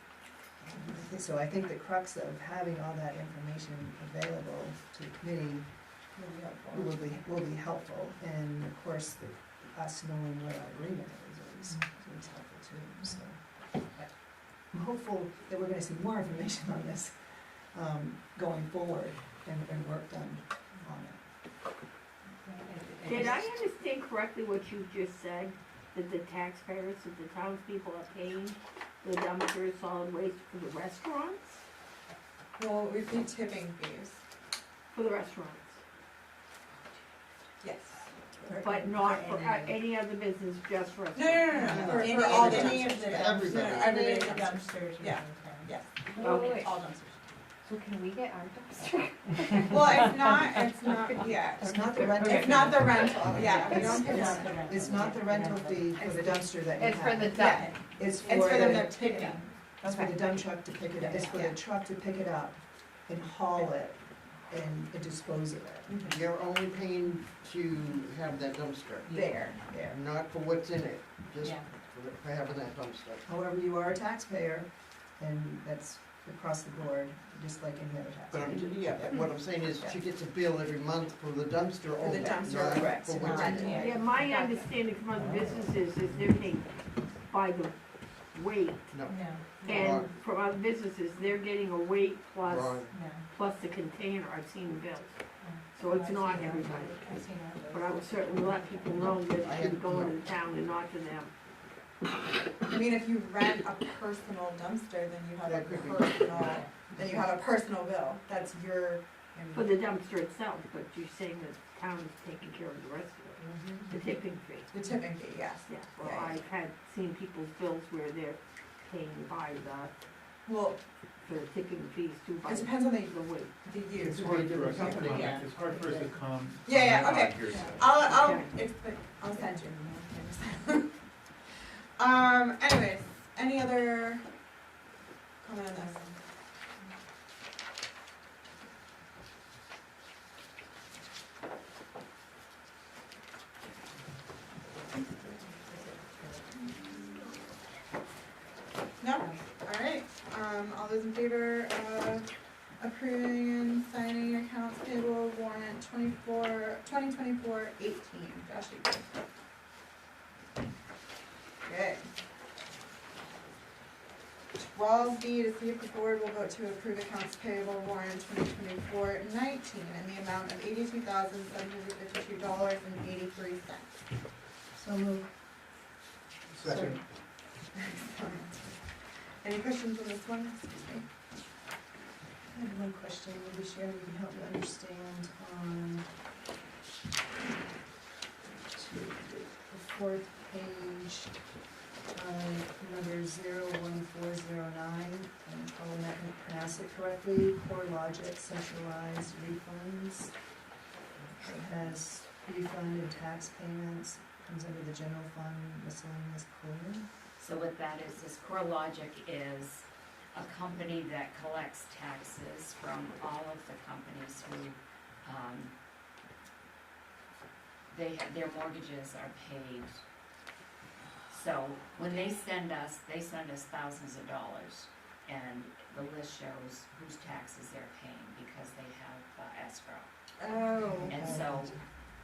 So I think the crux of having all that information available to the committee will be helpful, and of course, us knowing what our agreement is helpful too, so. I'm hopeful that we're gonna see more information on this, going forward and work done on it. Did I understand correctly what you just said, that the taxpayers, that the townspeople are paying the dumpster solid waste for the restaurants? Well, we'd be tipping fees, For the restaurants, yes. but not for any other business, just No, restaurants? for Any all of the the dumpsters. dumpsters, Everybody. any of the Everybody. dumpsters Yeah. within town. Yes, Okay. all dumpsters. So can we get our dumpster? Well, it's not, yeah, It's not the rental. it's not the rental, yeah, we don't pay It's that. not the rental. It's not the rental fee for the dumpster that you have. It's for the Yeah. dump. It's It's for them the, to pick it up. it's for the dump truck to pick it up, it's for Yeah. the truck to pick it up and haul it and dispose of it. You're only paying to have that dumpster, There. not for what's in it, just Yeah. for having that dumpster. However, you are a taxpayer, and that's across the board, just like any other But taxpayer. what I'm saying is, she gets a bill every month for the dumpster only, dumpster, not correct, for what's in it. Yeah, my understanding from other businesses is they're paid by the weight, No, No, and from other businesses, they're getting a weight plus, wrong. no. plus the container, I've seen the bills. So it's not everybody, I've seen all those. but I would certainly let people know that it should go into the town and not to them. I mean, if you rent a personal dumpster, then you have a That could be. personal bill, that's your. For the dumpster itself, but you're saying that the town is taking care of the rest of it, the tipping fee. The tipping fee, yes. Yeah, well, Yeah, yeah. I've had, seen people's bills where they're paying by the, Well, for the tipping fees too, by it depends on the weight. use. It's very different company. Yeah. It's hard for us to come. Yeah, okay. Here's- I'll Okay. I'll send you an email. Anyways, any other comment on this? No? Alright, all those in favor of approving and signing accounts payable warrant 2024-18, Josh, you good? Good. 12B to see if the board will vote to approve accounts payable warrant 2024-19 in the amount of $82,752.83. So move. Second. Any questions on this one? I have one question, maybe Sharon, you can help me understand on the fourth page, number 01409, and I'll not pronounce it correctly, Core Logic Centralized Refunds. It has refund and tax payments, comes under the general fund miscellaneous clearing. So what that is CoreLogic is, a company that collects taxes from all of the companies who, their mortgages are paid. So when they send us thousands of dollars, and the list shows whose taxes they're paying because they have escrow. Oh. And so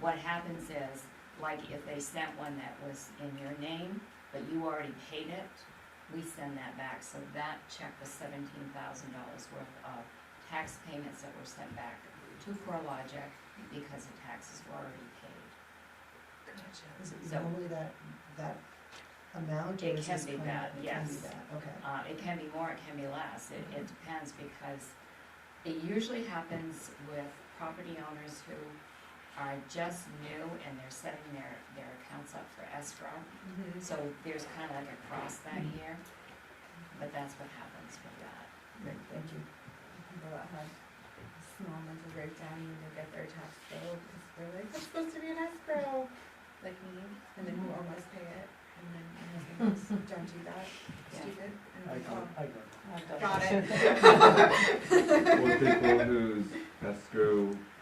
what happens is, like if they sent one that was in your name, but you already paid it, we send that back. So that check was $17,000 worth of tax payments that were sent back to CoreLogic because the taxes were already paid. Gotcha. Is it So- normally that amount, or It is can this be kind of- that, it can be yes. that, okay. It can be more, it can be less, it depends, because it usually happens with property owners who are just new and they're setting their accounts up for escrow. Mhm. So there's kind of like a cross that year, but that's what happens with that. Great, thank you. People that have small mental breakdown when they get their tax bill, because they're like, that's supposed to be an escrow, like me, and then who almost pay it, and then my husband goes, don't do that, Yeah. stupid, and I I'm like, agree, oh, I agree. got it. Or people whose escrow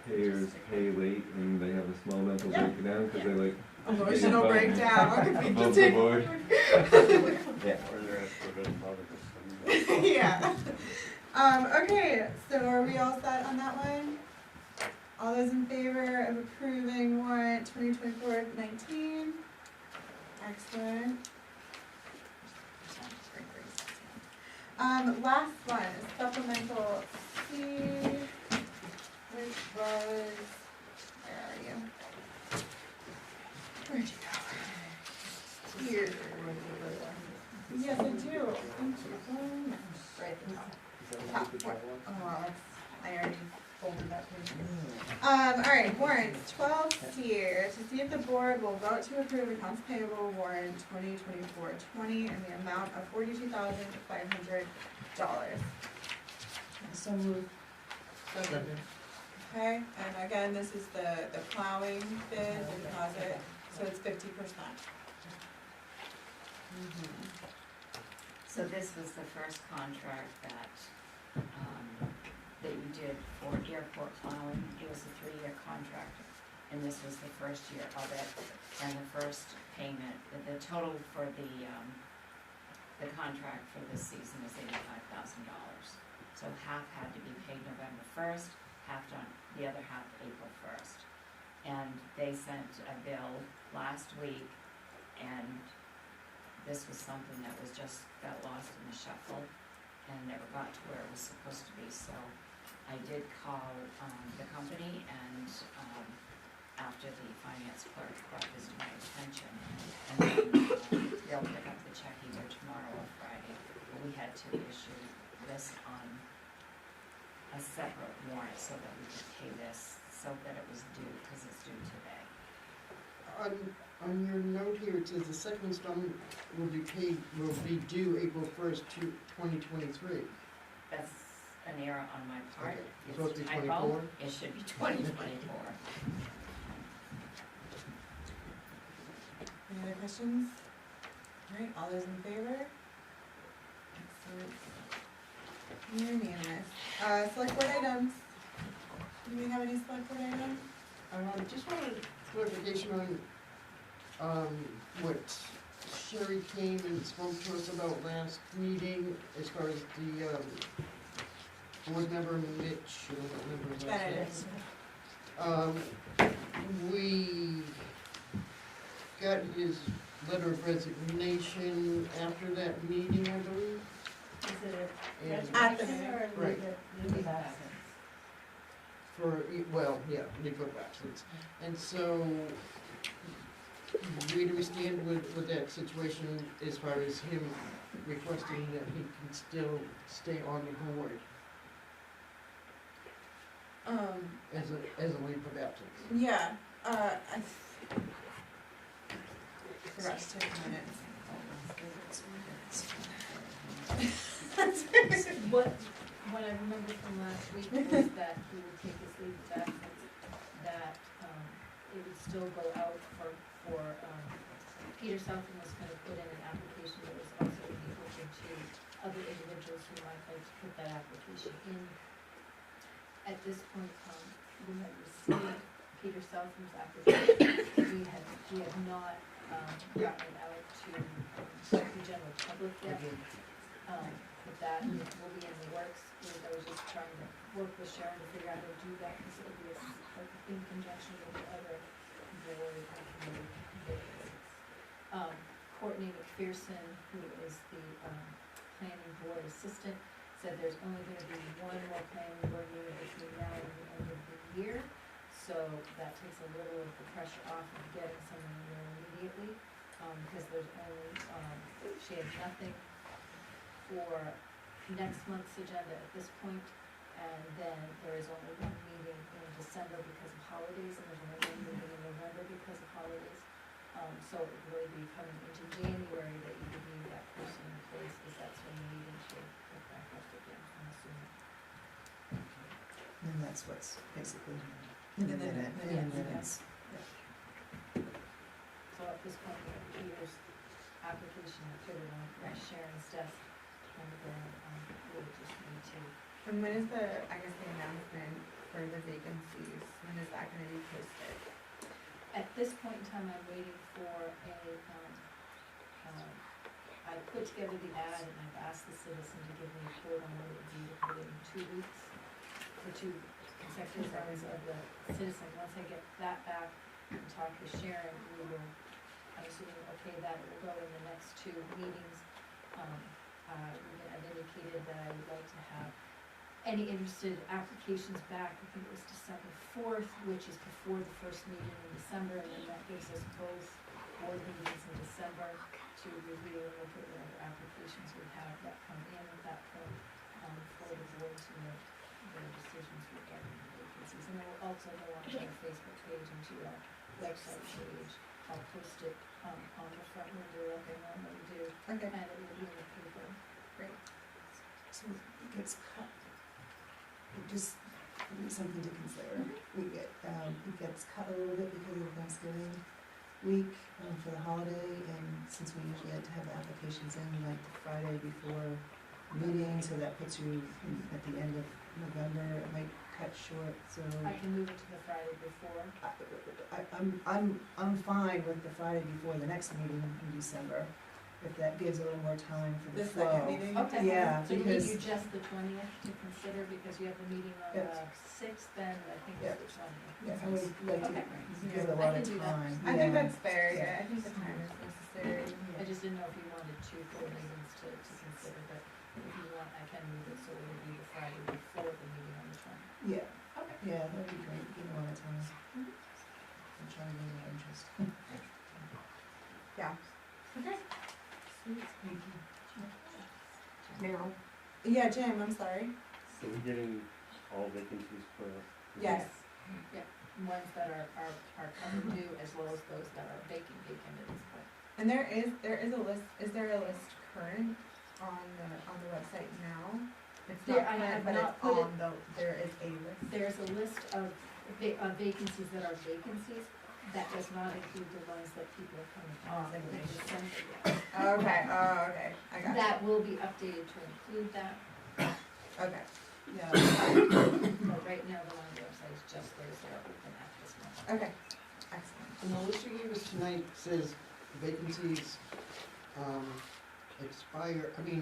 payers pay late and they have a small mental Yeah. breakdown because they like. Emotional above- breakdown, what could we above do? the board. Yeah. Or they're after the mother. Yeah. Okay, so are we all set on that one? All those in favor of approving warrant 2024-19? Excellent. Last one is supplemental C, which was, where are you? Where'd you go? Here. Yes, I do. Thank you. Oh, no. Right at the top. Top one. Oh, wow, that's, I already folded that page. Alright, warrant 12C, to see if the board will vote to approve accounts payable warrant 2024-20 in the amount of $42,500. So moved. Okay, and again, this is the plowing bid, the deposit, so it's 50%. So this was the first contract that you did for airport plowing. It was a 3-year contract, and this was the first year of it. And the first payment, the total for the contract for this season is $85,000. So half had to be paid November 1st, the other half April 1st. And they sent a bill last week, and this was something that was just got lost in the shuffle and never got to where it was supposed to be. So I did call the company, and after the finance clerk brought this to my attention, and then they'll pick up the check either tomorrow or Friday. But we had to issue this on a separate warrant so that we could pay this, so that it was due, because it's due today. On your note here, it says the second installment will be due April 1st, 2023. That's an error on my part. Okay. It's Supposed to be typo. 24? It should be 2024. Any other questions? Alright, all those in favor? Excellent. Unanimous. Select board items. Do we have any select board items? Just wanted clarification on what Sherry came and spoke to us about last meeting as far as the board member Mitch, I don't remember his last name. Benedict. We got his letter of resignation after that meeting, I believe. Is it a And At the- resignation or a Right. leave of absence? Leave of absence. And so, where do we stand with that situation as far as him requesting that he can still stay on the board as a leave of absence? Yeah, I forgot to take minutes. What I remember from last week was that he would take his leave of absence, that it would still go out for Peter Southern was gonna put in an application that was also gonna be open to other individuals who might at this point, we have received Peter Southern's application. We have not, gotten it out to the general public yet. But that will be in the works. I was just trying to work with Sharon to figure out how to do that, because it'll be in conjunction with the other board and committee vacancies. Courtney McPherson, who is the, planning board assistant, said there's only gonna be one more planning board meeting between now and the end of the year. So that takes a little of the pressure off of getting someone in there immediately, because there's only, she had nothing for next month's agenda at this point, and then there is only one meeting in December because of holidays, and there's only one meeting in November because of holidays. So it would really be coming into January that you would need that person in place, because that's when the meetings will pick back up again, I'm assuming. And that's what's basically in the minute, Yeah. in the minutes. So at this point, we have Peter's application, I put it on Sharon's desk, and then, we'll just need to, And when is the, I guess, the announcement for the vacancies, when is that gonna be posted? at this point in time, I'm waiting for a, I put together the ad, and I've asked the citizen to give me a quote on what it would be to put it in 2 weeks, for 2 consecutive hours of the citizen. Once I get that back and talk with Sharon, we will, I'm assuming, okay, that will go in the next 2 meetings. I've indicated that I would like to have any interested applications back, I think it was December 4th, which is before the first meeting in December, and then that gives us both board meetings in December to review and look at whatever applications we have that come in at that point, for the board to make their decisions regarding the vacancies. And we'll also go on to our Facebook page and to our website page. I'll post it, on the front window like I normally do, Okay, and it will be in the paper. great. So it gets cut. It just, something to consider. It gets cut a little bit because of Thanksgiving week, for the holiday, and since we usually like to have the applications in like the Friday before meeting, so that puts you at the end of November, it might cut short, so. I can move it to the Friday before. I'm fine with the Friday before the next meeting in December, if that gives a little more time for the The flow. second meeting? Okay. Yeah, So you because- need just the 20th to consider, because you have the meeting on the Yes. 6th, then I think Yeah. it's the 20th. Yeah, I would like to Okay. give it a I lot can of do that. time. I think Yeah. that's fair, Yeah. yeah, I think the time is necessary. I just didn't know if you wanted 2 full meetings to consider, but if you want, I can move it, so it would be the Friday before the meeting on the 20th. Yeah, Okay. yeah, that'd be great, give it a lot of time. Mhm. I'm trying to gain more interest. Yeah. Okay. Thank you. Meryl, Yeah, Jim, I'm sorry. So we're getting all vacancies for. Yes. Yeah, ones that are coming due, as well as those that are vacant at this point. And there is a list, is there a list current on the website now? It's There, not I current, have but not it's put it- on the, there is a list. There's a list of vacancies that are vacancies. That does not include the ones that people are coming on in December yet. Okay, okay, I got That will be updated to include that. you, okay. Yeah, But right now, the one on the website is just those that are open at this moment. Okay, excellent. And the list you gave us tonight says vacancies,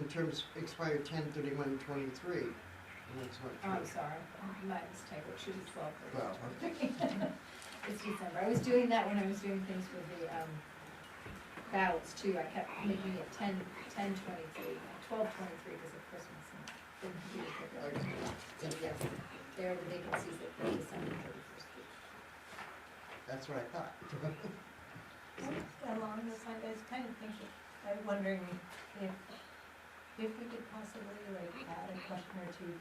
terms expire 10/31/23. And that's not Oh, I'm true. sorry, my mistake, it should be 12. Well, It's December. I was doing that when I was doing things with the, ballots too. I kept making it 10/23, 12/23 because of Christmas and didn't do it quicker. So yes, there are the vacancies that are December 31st. that's what I thought. Along those lines, I was kind of thinking, I'm wondering if we could possibly like add a question or two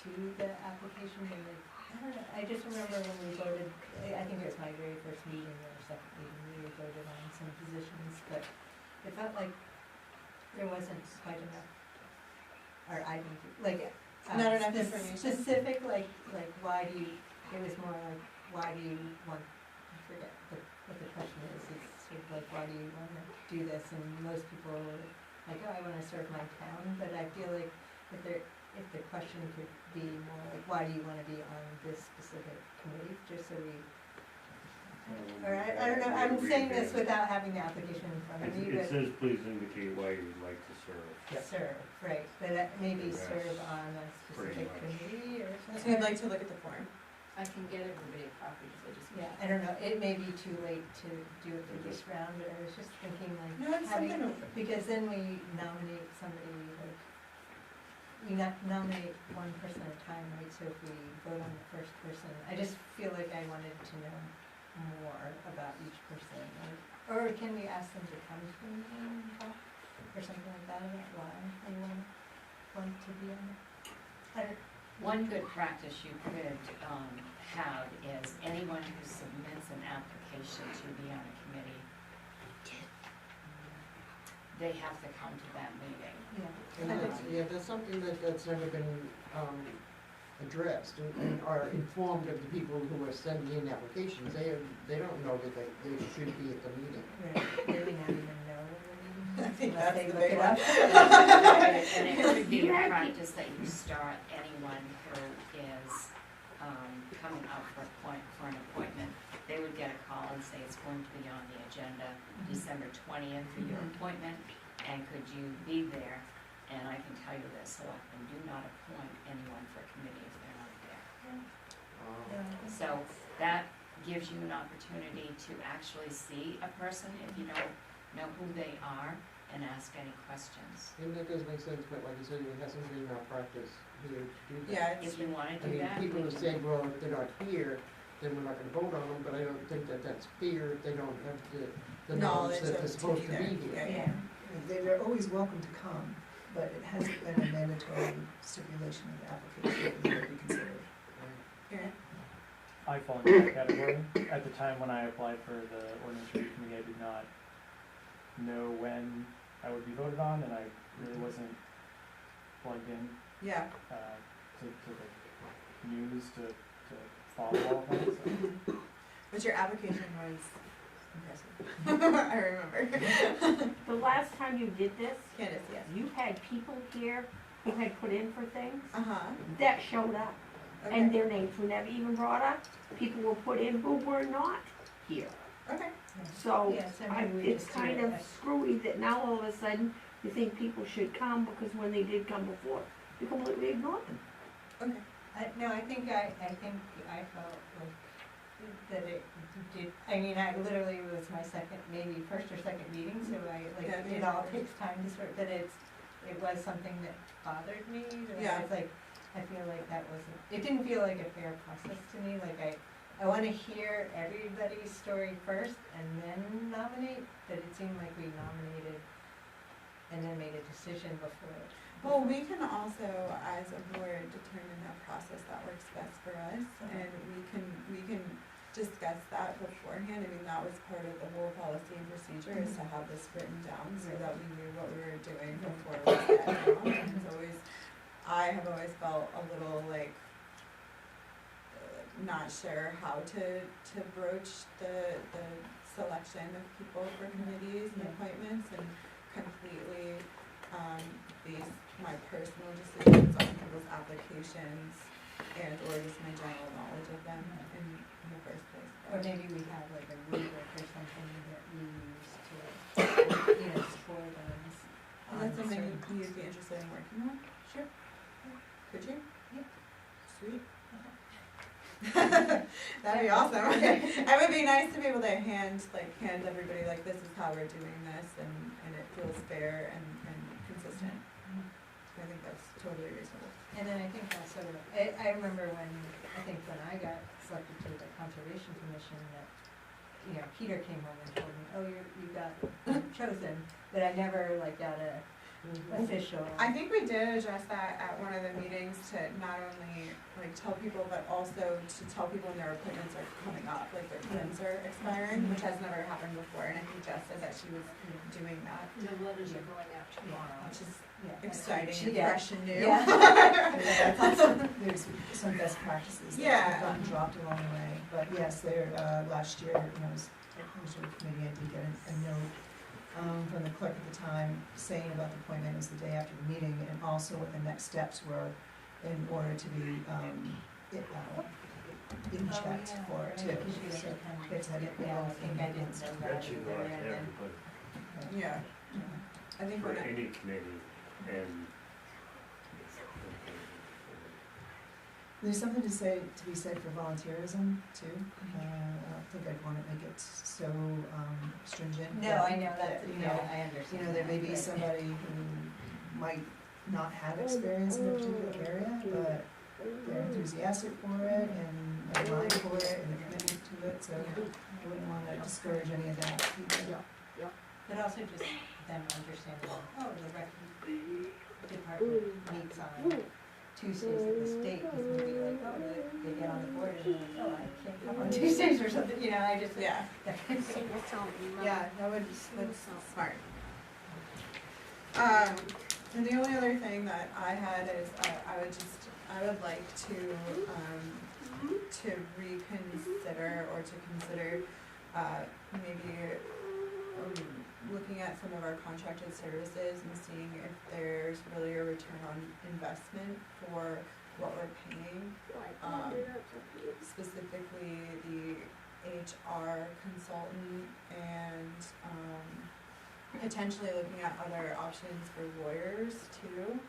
to the application, and like, I don't know, I just remember when we voted, I think it was my very first meeting or second meeting, we voted on some positions, but it felt like there wasn't quite enough, or I didn't, like, Not enough information. specific, like why do you, it was more like, why do you want, I forget what the question is, it's sort of like, why do you wanna do this, and most people are like, oh, I wanna serve my town, but I feel like if there, if the question could be more like, why do you wanna be on this specific committee, just so we, or I don't know, I'm saying this without having the application in front of me, It but says, please indicate why you'd like to serve. serve, right, but maybe That's serve on a pretty specific much. committee or So something. you'd like to look at the form? I can get everybody a copy, so just. Yeah, I don't know, it may be too late to do it for this round, but I was just thinking like, No, it's having, something open. because then we nominate somebody, like, we nominate one person at a time, right, so if we vote on the first person, I just feel like I wanted to know more about each person, or can we ask them to come to the meeting and talk, or something like that, about why they want to be on it? I don't, One good practice you could have is anyone who submits an application to be on a committee, they have to come to that meeting. yeah. And that's something that's never been, addressed and are informed of the people who are sending in applications. They don't know that they should be at the meeting. Right, maybe not even know what we're I meeting, think unless that's they the look big it one. up. And it could be a practice that you start anyone who is coming up for an appointment. They would get a call and say it's going to be on the agenda December 20th for your appointment, and could you be there? And I can tell you this, selectmen do not appoint anyone for a committee if they're not there. So that gives you an opportunity to actually see a person if you don't know who they are and ask any questions. And that does make sense, but like you said, it hasn't been our practice here to do that. Yeah, it's, If you wanna I do mean, that, people we have can. said, well, if they're not here, then we're not gonna vote on them, but I don't think that that's fair if they don't have the knowledge that they're supposed to be here. Yeah, yeah. They're always welcome to come, but it hasn't been a mandatory stipulation of the application that would be considered. Karen? I fall into that category. At the time when I applied for the ordinance review committee, I did not know when I would be voted on, and I really wasn't plugged in Yeah. to the news to follow all of that. So. But your application was impressive. I remember. The last time you did this, Candace, yes. you had people here who had put in for things Uh-huh. that showed up, Okay. and their names were never even brought up. People were put in who were not here. Okay. So Yeah, so maybe we it's just do kind it of like- screwy that now all of a sudden you think people should come, because when they did come before, you completely ignored them. Okay. I think I felt like that it did, I mean, I literally was my second, maybe first or second meeting, so Yeah, it all takes time to sort, but it was something that bothered me, that Yeah. I was like, I feel like that wasn't, it didn't feel like a fair process to me, like I wanna hear everybody's story first and then nominate, but it seemed like we nominated and then made a decision before. Well, we can also, as a board, determine that process that works best for us, and we can discuss that beforehand. I mean, that was part of the whole policy and procedure, is to have this written down so that we knew what we were doing before we sat down. And it's always, I have always felt a little like, not sure how to broach the selection of people for committees and Yeah. appointments, and completely base my personal decisions on people's applications and or just my general knowledge of them in the first place. Or maybe we have like a rubric or something that we use to, score those. Is that something you'd be interested in working on? Sure. Could you? Yeah. Sweet. That'd be awesome. It would be nice to be able to hand everybody, like, this is how we're doing this, and it feels fair and consistent. I think that's totally reasonable. And then I think also, I remember when I got selected to the Conservation Commission that, Peter came home and told me, oh, you got chosen, but I never got a official. I think we did address that at one of the meetings, to not only tell people, but also to tell people when their appointments are coming up, like their terms are expiring, which has never happened before, and I think Jess said that she was doing that, The letters are going out tomorrow. which is Yeah. exciting and Yeah. fresh and new. Yeah. There's some best practices that Yeah. have gotten dropped along the way, but yes, last year, when I was on the committee, I did get a note from the clerk at the time saying about the appointment was the day after the meeting, and also what the next steps were in order to be, in checked for it too. So, it's had it, Yeah, I think I didn't know that That should go either, out to and then, everybody, Yeah, I think for when any committee, and There's something to be said for volunteerism too. I don't think I'd wanna make it so, stringent. no, that- I know that, you yeah, know, I understand. there may be that, somebody who might not have experience in a particular area, but they're enthusiastic for it and are mind for it and a commitment to it, so I wouldn't wanna discourage any of that either. But also just them understanding, oh, the rec department meets on Tuesdays at the state, because maybe like, oh, they get on the board and they're like, oh, I can't come on Tuesdays or something, you know, I just, Yeah. that kind of thing. Yeah, that's smart. And the only other thing that I had is, I would like to reconsider or to consider, maybe, looking at some of our contracted services and seeing if there's really a return on investment for what we're paying. Specifically the HR consultant and, potentially looking at other options for lawyers too.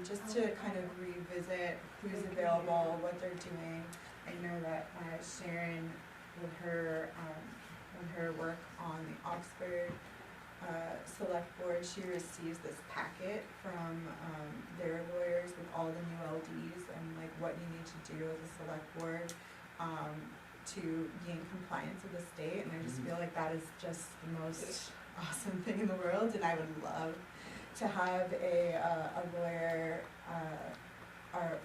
Just to kind of revisit who's available, what they're doing. I know that Sharon, with her work on the Oxford Select Board, she receives this packet from their lawyers with all the new LDs and like what you need to do as a select board to be in compliance with the state, and I just feel like that is just the most awesome thing in the world, and I would love to have a lawyer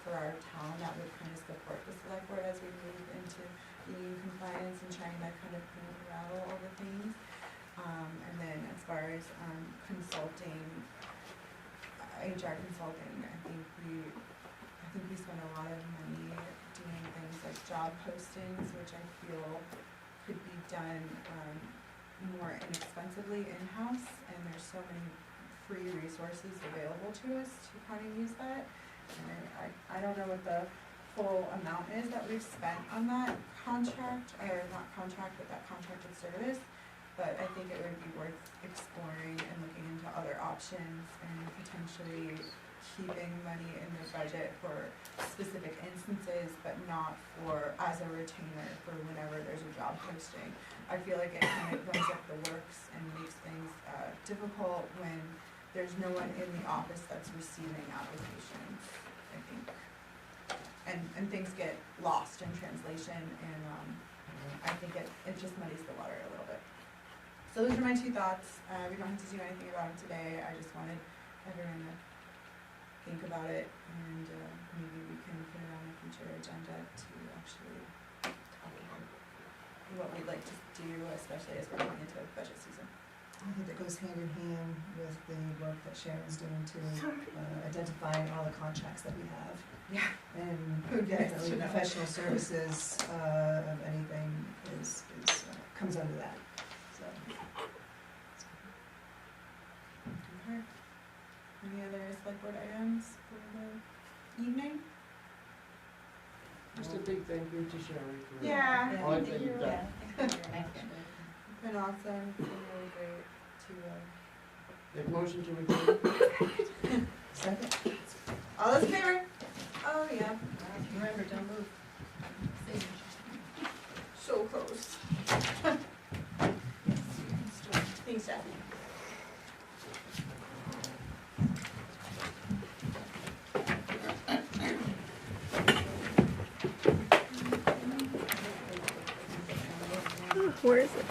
for our town that would kind of support the select board as we move into being in compliance and trying to kind of unravel all the things. And then as far as consulting, HR consulting, I think we spend a lot of money doing things like job postings, which I feel could be done more inexpensively in-house, and there's so many free resources available to us to kind of use that. And I don't know what the full amount is that we've spent on that contract, or not contract, but that contracted service. But I think it would be worth exploring and looking into other options and potentially keeping money in the budget for specific instances, but not for, as a retainer for whenever there's a job posting. I feel like it kind of runs up the works and makes things difficult when there's no one in the office that's receiving applications, I think. And things get lost in translation, and I think it just muddies the water a little bit. So those are my 2 thoughts. We don't have to do anything about them today. I just wanted everyone to think about it, and maybe we can put it on a future agenda to actually talk about what we'd like to do, especially as we're going into budget season. I think that goes hand in hand with the work that Sharon's doing to identifying all the contracts that we have. Yeah. And Who gets definitely to know? professional services of anything is comes under that, so. Okay. Any other select board items for the evening? Just a big thank you to Sherry for Yeah. all that you've done. Yeah, thanks for your action. It's been awesome. It's been really great to. Make motion to adjourn. Second? All those in favor? Oh yeah. Remember, don't move. So close. Thanks, Jeff. Where is it?